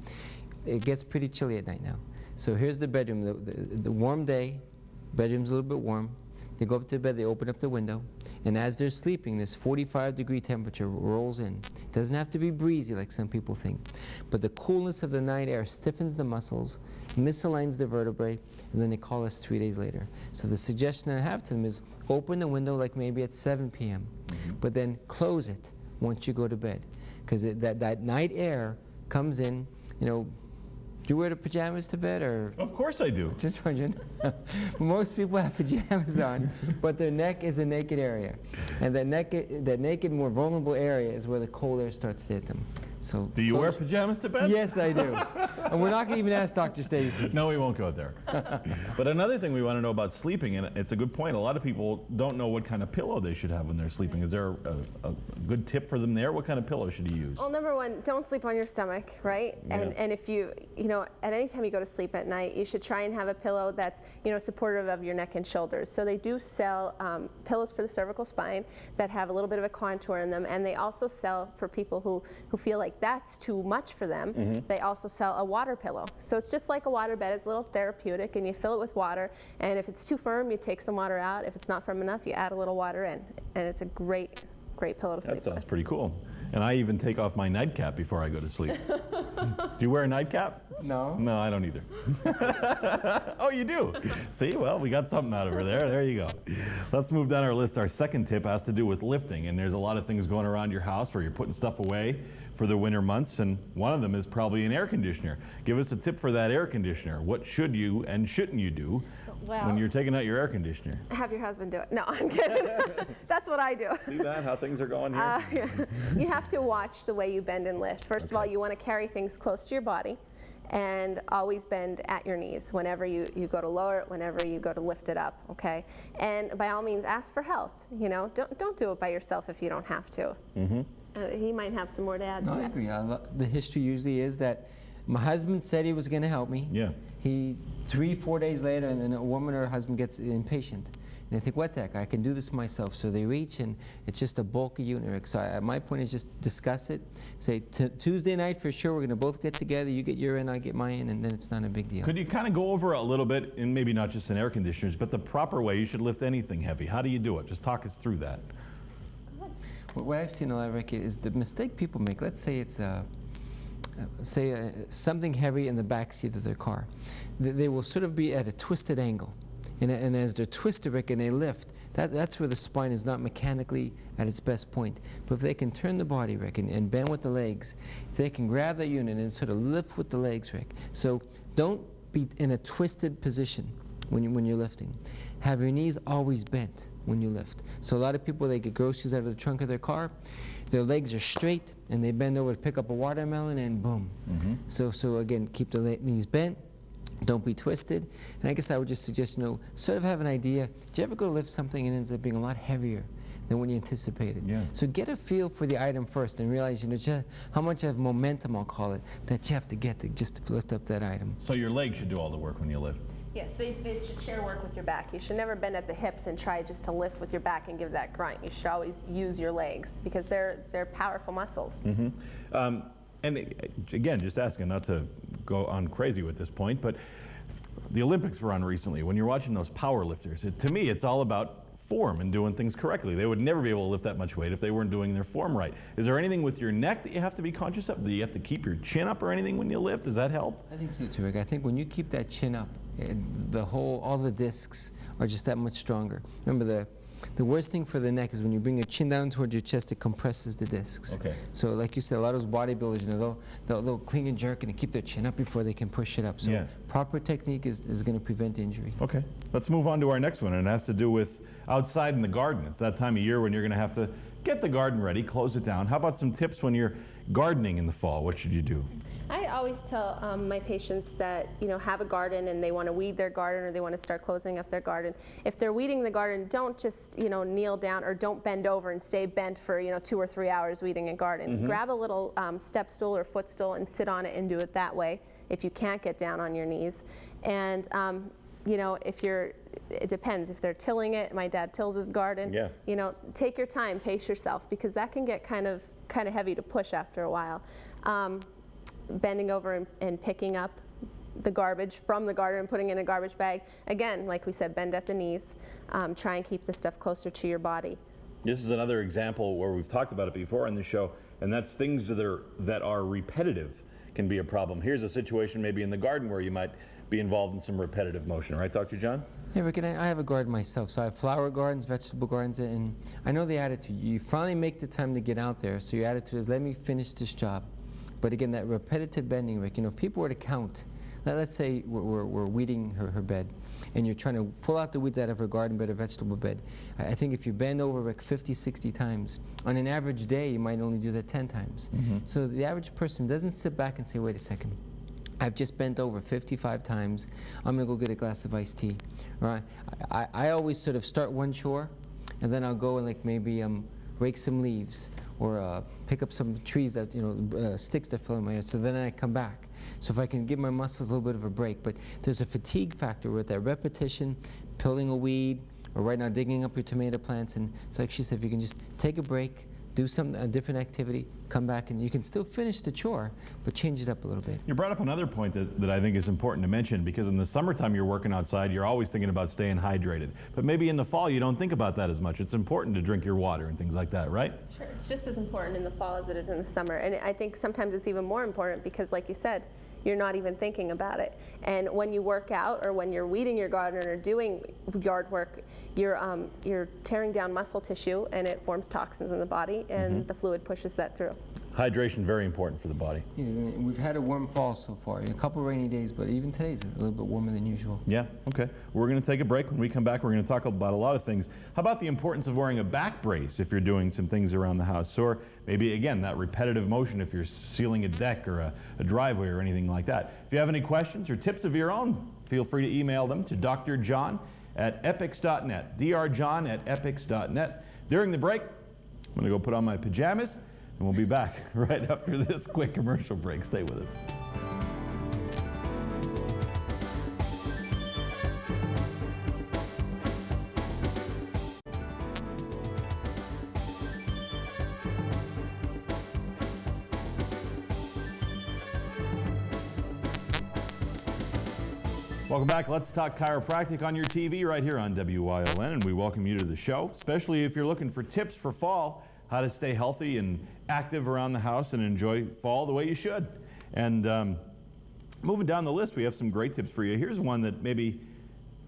it gets pretty chilly at night now. So here's the bedroom, the warm day, bedroom's a little bit warm. They go up to bed, they open up the window, and as they're sleeping, this 45-degree temperature rolls in. It doesn't have to be breezy like some people think, but the coolness of the night air stiffens the muscles, misaligns the vertebrae, and then they call us 3 days later. So the suggestion I have to them is open the window like maybe at 7 p.m., but then close it once you go to bed, because that night air comes in, Do you wear the pajamas to bed, or? Of course I do. Just wondering. Most people have pajamas on, but their neck is a naked area. And that naked, more vulnerable area is where the cold air starts to hit them. So do you wear pajamas to bed? Yes, I do. And we're not going to even ask Dr. Stacy. No, we won't go there. But another thing we want to know about sleeping, and it's a good point, a lot of people don't know what kind of pillow they should have when they're sleeping. Is there a good tip for them there? What kind of pillow should you use? Well, number one, don't sleep on your stomach, right? And if you at any time you go to sleep at night, you should try and have a pillow that's, supportive of your neck and shoulders. So they do sell pillows for the cervical spine that have a little bit of a contour in them, and they also sell for people who feel like that's too much for them. They also sell a water pillow. So it's just like a water bed. It's a little therapeutic, and you fill it with water, and if it's too firm, you take some water out. If it's not firm enough, you add a little water in, and it's a great pillow to sleep with. That sounds pretty cool. And I even take off my nightcap before I go to sleep. Do you wear a nightcap? No. No, I don't either. Oh, you do? See, well, we got something out of her there. There you go. Let's move down our list. Our second tip has to do with lifting, and there's a lot of things going around your house where you're putting stuff away for the winter months, and one of them is probably an air conditioner. Give us a tip for that air conditioner. What should you and shouldn't you do when you're taking out your air conditioner? Have your husband do it. No, I'm kidding. That's what I do. See that, how things are going here? You have to watch the way you bend and lift. First of all, you want to carry things close to your body and always bend at your knees whenever you go to lower it, whenever you go to lift it up, okay? And by all means, ask for help. You know, don't do it by yourself if you don't have to. He might have some more to add to No, I that. agree. The history usually is that my husband said he was going to help me. Yeah. He 3-4 days later, and then a woman or her husband gets impatient. And I think, what the heck, I can do this myself. So they reach, and it's just a bulky unit, Rick. So my point is just discuss it. Say, Tuesday night for sure, we're going to both get together. You get your in, I get mine, and then it's not a big deal. Could you kind of go over a little bit, and maybe not just in air conditioners, but the proper way you should lift anything heavy? How do you do it? Just talk us through that. What I've seen a lot, Rick, is the mistake people make. Let's say it's something heavy in the back seat of their car. They will sort of be at a twisted angle. And as they're twisted, Rick, and they lift, that's where the spine is not mechanically at its best point. But if they can turn the body, Rick, and bend with the legs, if they can grab the unit and sort of lift with the legs, Rick. So don't be in a twisted position when you're lifting. Have your knees always bent when you lift. So a lot of people, they get groceries out of the trunk of their car, their legs are straight, and they bend over to pick up a watermelon, and boom. So again, keep the knees bent. Don't be twisted. And I guess I would just suggest, sort of have an idea. Did you ever go to lift something and it ends up being a lot heavier than what you anticipated? Yeah. So get a feel for the item first and realize, just how much of momentum, I'll call it, that you have to get to just to lift up that item. So your legs should do all the work when you lift. Yes, they should share work with your back. You should never bend at the hips and try just to lift with your back and give that grunt. You should always use your legs because they're powerful muscles. And again, just asking not to go on crazy with this point, but the Olympics were on recently. When you're watching those power lifters, to me, it's all about form and doing things correctly. They would never be able to lift that much weight if they weren't doing their form right. Is there anything with your neck that you have to be conscious of? Do you have to keep your chin up or anything when you lift? Does that help? I think so too, Rick. I think when you keep that chin up, all the discs are just that much stronger. Remember, the worst thing for the neck is when you bring your chin down towards your chest, it compresses the discs. Okay. So like you said, a lot of those bodybuilders, they'll clean and jerk and keep their chin up before they can push it up. So Yeah. proper technique is going to prevent injury. Okay, let's move on to our next one, and it has to do with outside in the garden. It's that time of year when you're going to have to get the garden ready, close it down. How about some tips when you're gardening in the fall? What should you do? I always tell my patients that have a garden and they want to weed their garden or they want to start closing up their garden. If they're weeding the garden, don't just kneel down or don't bend over and stay bent for 2 or 3 hours weeding a garden. Grab a little step stool or footstool and sit on it and do it that way if you can't get down on your knees. And it depends. If they're tilling it, my dad tills his garden. Yeah. Take your time, pace yourself, because that can get kind of heavy to push after a while. Bending over and picking up the garbage from the garden and putting it in a garbage bag. Again, like we said, bend at the knees. Try and keep the stuff closer to your body. This is another example where we've talked about it before on the show, and that's things that are repetitive can be a problem. Here's a situation maybe in the garden where you might be involved in some repetitive motion, right, Dr. John? Yeah, Rick, and I have a garden myself. So I have flower gardens, vegetable gardens, and I know the attitude. You finally make the time to get out there, so your attitude is, let me finish this job. But again, that repetitive bending, Rick, if people were to count, let's say we're weeding her bed, and you're trying to pull out the weeds out of her garden bed or vegetable bed. I think if you bend over, Rick, 50, 60 times, on an average day, you might only do that 10 times. So the average person doesn't sit back and say, wait a second, I've just bent over 55 times, I'm gonna go get a glass of iced tea. Right? I always sort of start one chore, and then I'll go and maybe rake some leaves, or pick up some trees that, sticks that fell in my ear, so then I come back. So if I can give my muscles a little bit of a break, but there's a fatigue factor with that repetition, pulling a weed, or right now digging up your tomato plants, and it's like she said, if you can just take a break, do a different activity, come back and you can still finish the chore, but change it up a little bit. You brought up another point that I think is important to mention, because in the summertime you're working outside, you're always thinking about staying hydrated. But maybe in the fall you don't think about that as much. It's important to drink your water and things like that, right? Sure, it's just as important in the fall as it is in the summer. And I think sometimes it's even more important because, like you said, you're not even thinking about it. And when you work out or when you're weeding your garden or doing yard work, you're tearing down muscle tissue and it forms toxins in the body, and the fluid pushes that through. Hydration, very important for the body. Yeah, we've had a warm fall so far, a couple rainy days, but even today's a little bit warmer than usual. Yeah, okay. We're going to take a break. When we come back, we're going to talk about a lot of things. How about the importance of wearing a back brace if you're doing some things around the house? Or maybe, again, that repetitive motion if you're sealing a deck or a driveway or anything like that. If you have any questions or tips of your own, feel free to email them to Dr. John at epix.net, drjohn@epix.net. During the break, I'm going to go put on my pajamas, and we'll be back right after this quick commercial break. Stay with us. Welcome back. Let's Talk Chiropractic on your TV right here on WYLN, and we welcome you to the show, especially if you're looking for tips for fall, how to stay healthy and active around the house and enjoy fall the way you should. And moving down the list, we have some great tips for you. Here's one that maybe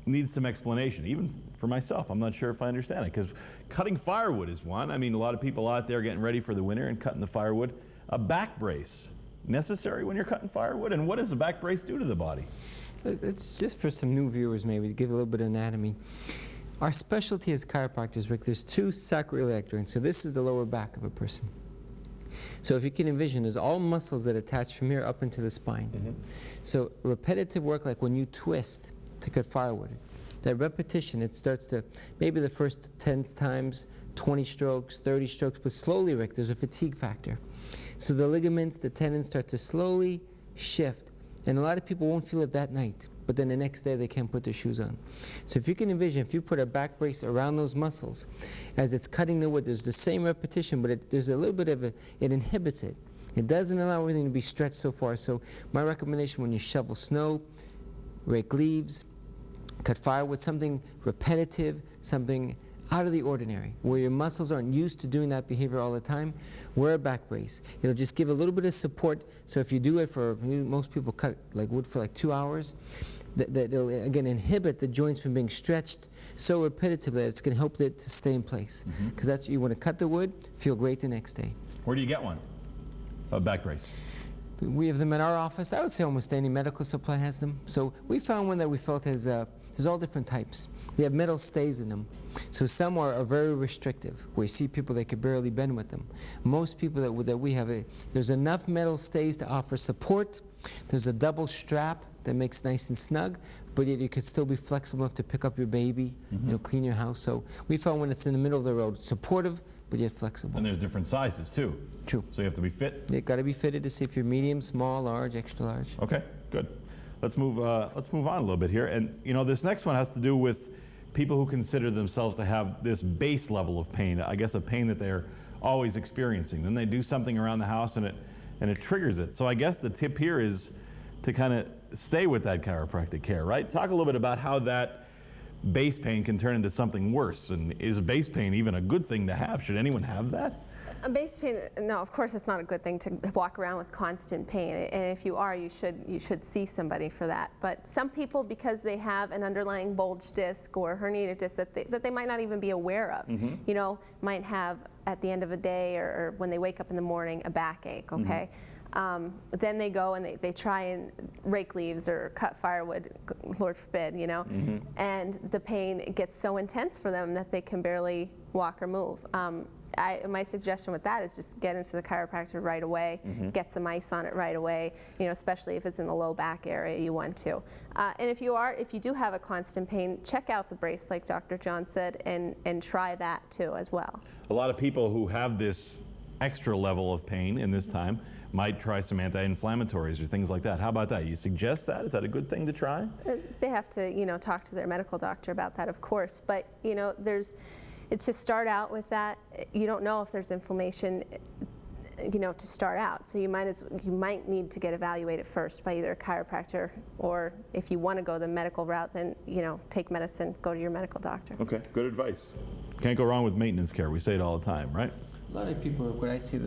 needs some explanation, even for myself. I'm not sure if I understand it, because cutting firewood is one. I mean, a lot of people out there getting ready for the winter and cutting the firewood. A back brace, necessary when you're cutting firewood? And what does a back brace do to the body? It's just for some new viewers, maybe, to give a little bit of anatomy. Our specialty as chiropractors, Rick, there's two sacroiliac joints. So this is the lower back of a person. So if you can envision, there's all muscles that attach from here up into the spine. So repetitive work, like when you twist to cut firewood, that repetition, it starts to, maybe the first 10 times, 20 strokes, 30 strokes, but slowly, Rick, there's a fatigue factor. So the ligaments, the tendons start to slowly shift. And a lot of people won't feel it that night, but then the next day they can't put their shoes on. So if you can envision, if you put a back brace around those muscles, as it's cutting the wood, there's the same repetition, but there's a little bit of it inhibits it. It doesn't allow everything to be stretched so far. So my recommendation when you shovel snow, rake leaves, cut firewood, something repetitive, something out of the ordinary, where your muscles aren't used to doing that behavior all the time, wear a back brace. It'll just give a little bit of support. So if you do it for, most people cut like wood for like 2 hours, that it'll again inhibit the joints from being stretched so repetitively that it's going to help it to stay in place. Because that's, you want to cut the wood, feel great the next day. Where do you get one? A back brace? We have them in our office. I would say almost any medical supply has them. So we found one that we felt has, there's all different types. We have metal stays in them. So some are very restrictive, where you see people that could barely bend with them. Most people that we have, there's enough metal stays to offer support. There's a double strap that makes nice and snug, but yet you could still be flexible enough to pick up your baby, clean your house. So we found when it's in the middle of the road, supportive, but yet flexible. And there's different sizes too. True. So you have to be fit? It got to be fitted to see if you're medium, small, large, extra large. Okay, good. Let's move on a little bit here. And this next one has to do with people who consider themselves to have this base level of pain, I guess a pain that they're always experiencing. Then they do something around the house and it triggers it. So I guess the tip here is to kind of stay with that chiropractic care, right? Talk a little bit about how that base pain can turn into something worse. And is base pain even a good thing to have? Should anyone have that? A base pain, no, of course it's not a good thing to walk around with constant pain. And if you are, you should see somebody for that. But some people, because they have an underlying bulge disc or herniated disc that they might not even be aware of, might have at the end of a day or when they wake up in the morning a backache, okay? Then they go and they try and rake leaves or cut firewood, Lord forbid, and the pain gets so intense for them that they can barely walk or move. My suggestion with that is just get into the chiropractor right away, get some ice on it right away, especially if it's in the low back area you want to. And if you do have a constant pain, check out the brace like Dr. John said and try that too as well. A lot of people who have this extra level of pain in this time might try some anti-inflammatories or things like that. How about that? You suggest that? Is that a good thing to try? They have to, talk to their medical doctor about that, of course. But, it's to start out with that. You don't know if there's inflammation to start out. So you might need to get evaluated first by either a chiropractor, or if you want to go the medical route, then take medicine, go to your medical doctor. Okay, good advice. Can't go wrong with maintenance care. We say it all the time, right? A lot of people, what I see,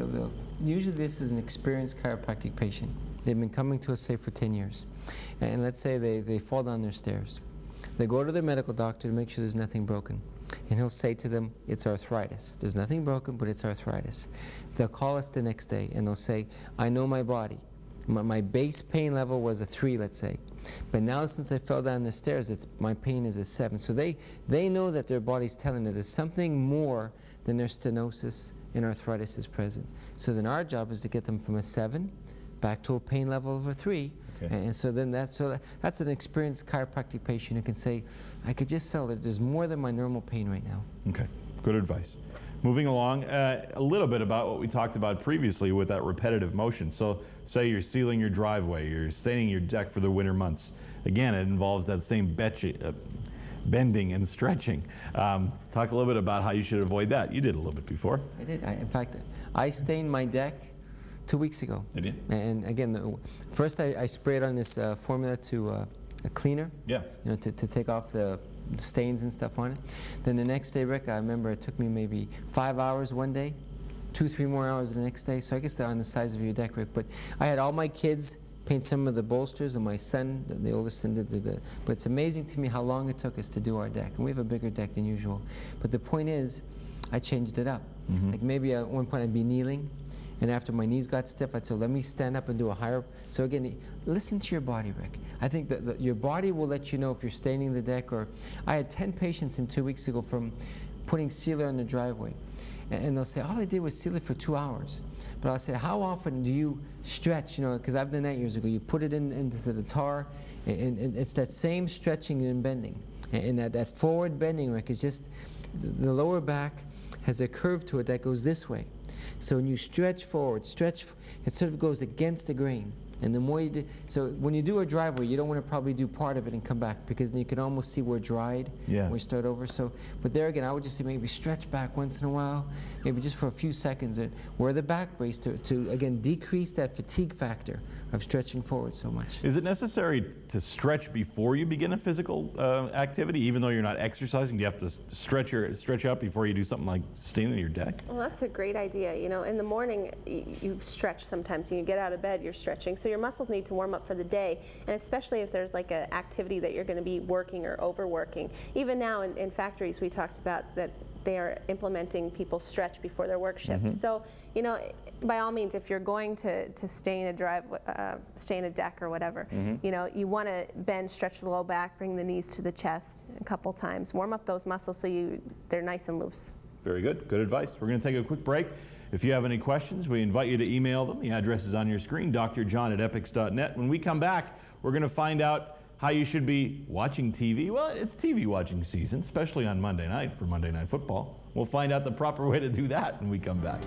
usually this is an experienced chiropractic patient. They've been coming to us, say, for 10 years. And let's say they fall down their stairs. They go to their medical doctor to make sure there's nothing broken. And he'll say to them, it's arthritis. There's nothing broken, but it's arthritis. They'll call us the next day and they'll say, I know my body. My base pain level was a 3, let's say. But now since I fell down the stairs, my pain is a 7. So they know that their body's telling them there's something more than their stenosis and arthritis is present. So then our job is to get them from a 7 back to a pain level of a 3. Okay. And so then that's an experienced chiropractic patient who can say, I could just tell that there's more than my normal pain right now. Okay, good advice. Moving along, a little bit about what we talked about previously with that repetitive motion. So say you're sealing your driveway, you're staining your deck for the winter months. Again, it involves that same bending and stretching. Talk a little bit about how you should avoid that. You did a little bit before. I did. In fact, I stained my deck 2 weeks ago. Did you? And again, first I sprayed on this formula to a cleaner. Yeah. To take off the stains and stuff on it. Then the next day, Rick, I remember it took me maybe 5 hours one day, 2-3 more hours the next day. So I guess they're on the size of your deck, Rick. But I had all my kids paint some of the bolsters, and my son, the oldest son, did the. But it's amazing to me how long it took us to do our deck. And we have a bigger deck than usual. But the point is, I changed it up. Mm-hmm. Like maybe at one point I'd be kneeling, and after my knees got stiff, I'd say, let me stand up and do a higher. So again, listen to your body, Rick. I think that your body will let you know if you're staining the deck. Or I had 10 patients 2 weeks ago from putting sealer on the driveway. And they'll say, all I did was seal it for 2 hours. But I'll say, how often do you stretch? Because I've done that years ago. You put it into the tar, and it's that same stretching and bending. And that forward bending, Rick, is just, the lower back has a curve to it that goes this way. So when you stretch forward, it sort of goes against the grain. And the more you do, so when you do a driveway, you don't want to probably do part of it and come back, because then you can almost see where it dried when we start over. So, but there again, I would just say maybe stretch back once in a while, maybe just for a few seconds, and wear the back brace to again decrease that fatigue factor of stretching forward so much. Is it necessary to stretch before you begin a physical activity, even though you're not exercising? Do you have to stretch out before you do something like staining your deck? Well, that's a great idea. In the morning, you stretch sometimes. When you get out of bed, you're stretching. So your muscles need to warm up for the day, and especially if there's like an activity that you're going to be working or overworking. Even now in factories, we talked about that they are implementing people stretch before their work shift. Mm-hmm. So, by all means, if you're going to stain a deck or whatever, mm-hmm. You want to bend, stretch the low back, bring the knees to the chest a couple times, warm up those muscles so they're nice and loose. Very good. Good advice. We're going to take a quick break. If you have any questions, we invite you to email them. The address is on your screen, drjohn@epix.net. When we come back, we're going to find out how you should be watching TV. Well, it's TV watching season, especially on Monday night for Monday Night Football. We'll find out the proper way to do that when we come back.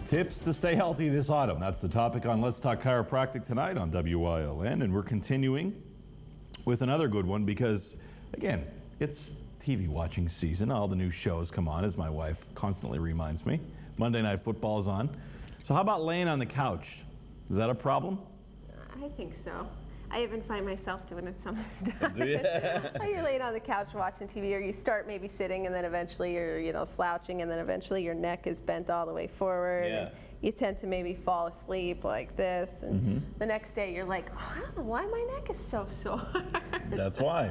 Tips to stay healthy this autumn. That's the topic on Let's Talk Chiropractic tonight on WYLN, and we're continuing with another good one because, again, it's TV watching season. All the new shows come on, as my wife constantly reminds me. Monday Night Football is on. So how about laying on the couch? Is that a problem? I think so. I even find myself doing it sometimes. You're laying on the couch watching TV, or you start maybe sitting, and then eventually you're slouching, and then eventually your neck is bent all the way forward. Yeah. And you tend to maybe fall asleep like this, and mm-hmm. the next day you're like, oh, I don't know why my neck is so sore. That's why.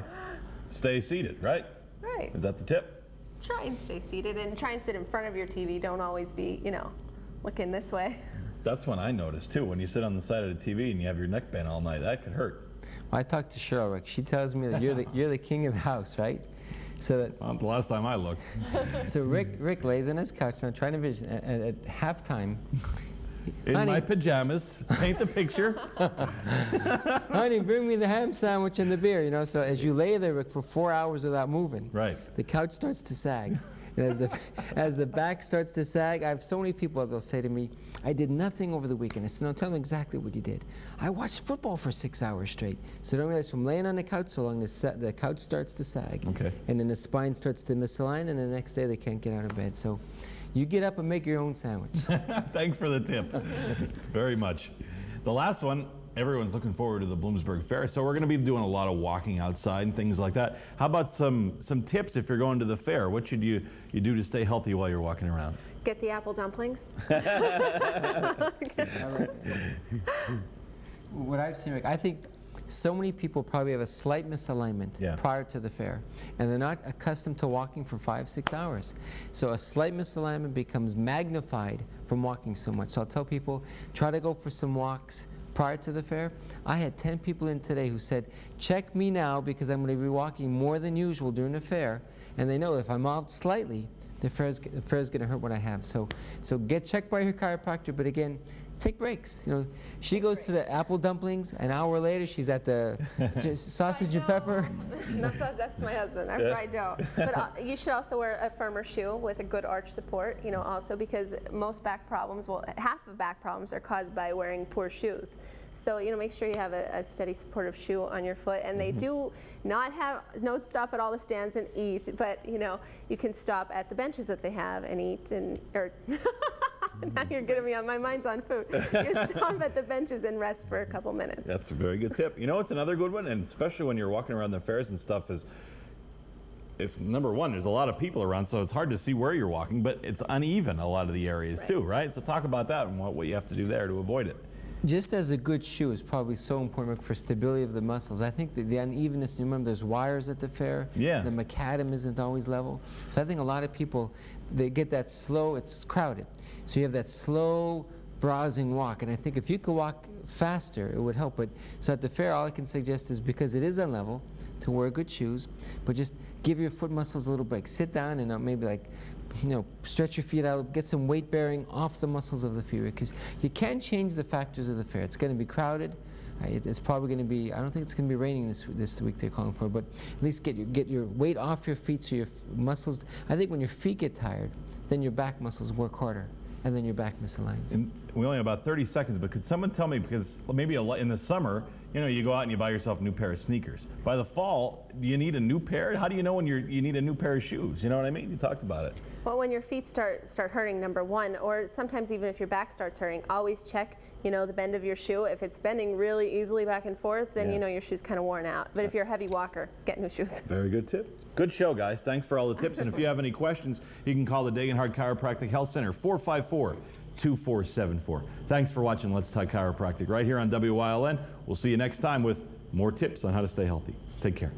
Stay seated, right? Right. Is that the tip? Try and stay seated, and try and sit in front of your TV. Don't always be, looking this way. That's when I notice too. When you sit on the side of the TV and you have your neck bent all night, that could hurt. Well, I talked to Cheryl, Rick. She tells me that you're the king of the house, right? So that the last time I looked. So Rick lays on his couch, and I'm trying to vision at halftime. In my pajamas, paint the picture. Honey, bring me the ham sandwich and the beer. So as you lay there, Rick, for 4 hours without moving, right, the couch starts to sag. And as the back starts to sag, I have so many people that'll say to me, I did nothing over the weekend. I said, no, tell them exactly what you did. I watched football for 6 hours straight. So don't realize from laying on the couch so long as the couch starts to sag. Okay. And then the spine starts to misalign, and the next day they can't get out of bed. So you get up and make your own sandwich. Thanks for the tip. Very much. The last one, everyone's looking forward to the Bloomsburg Fair, so we're going to be doing a lot of walking outside and things like that. How about some tips if you're going to the fair? What should you do to stay healthy while you're walking around? Get the apple dumplings. What I've seen, Rick, I think so many people probably have a slight misalignment prior to the fair, and they're not accustomed to walking for 5-6 hours. So a slight misalignment becomes magnified from walking so much. So I'll tell people, try to go for some walks prior to the fair. I had 10 people in today who said, check me now because I'm going to be walking more than usual during the fair, and they know if I'm off slightly, the fair's going to hurt what I have. So get checked by your chiropractor, but again, take breaks. You know, she goes to the apple dumplings. An hour later, she's at the sausage and pepper. That's my husband. Our fried dough. But you should also wear a firmer shoe with a good arch support. You know, also because most back problems, well, half of back problems are caused by wearing poor shoes. So you know, make sure you have a steady supportive shoe on your foot. And they do not stop at all the stands and eat, but you know, you can stop at the benches that they have and eat now you're getting me on. My mind's on food. You stop at the benches and rest for a couple minutes. That's a very good tip. You know, it's another good one, and especially when you're walking around the fairs and stuff, is if number one, there's a lot of people around, so it's hard to see where you're walking, but it's uneven a lot of the areas too, right? So talk about that and what you have to do there to avoid it. Just as a good shoe is probably so important for stability of the muscles. I think that the unevenness, you remember there's wires at the fair? Yeah. The macadam isn't always level. So I think a lot of people, they get that slow, it's crowded. So you have that slow, browsing walk. And I think if you could walk faster, it would help. But so at the fair, all I can suggest is because it is unlevel, to wear good shoes, but just give your foot muscles a little break. Sit down and maybe stretch your feet out, get some weight bearing off the muscles of the feet, because you can't change the factors of the fair. It's going to be crowded. It's probably going to be, I don't think it's going to be raining this week they're calling for, but at least get your weight off your feet so your muscles, I think when your feet get tired, then your back muscles work harder. And then your back misaligns. And we only have about 30 seconds, but could someone tell me, because maybe in the summer, you know, you go out and you buy yourself a new pair of sneakers. By the fall, do you need a new pair? How do you know when you need a new pair of shoes? You know what I mean? You talked about it. Well, when your feet start hurting, number one, or sometimes even if your back starts hurting, always check, you know, the bend of your shoe. If it's bending really easily back and forth, then you know your shoe's kind of worn out. But if you're a heavy walker, get new shoes. Very good tip. Good show, guys. Thanks for all the tips. And if you have any questions, you can call the Degenhardt Chiropractic Health Center, 454-2474. Thanks for watching Let's Talk Chiropractic right here on WYLN. We'll see you next time with more tips on how to stay healthy. Take care.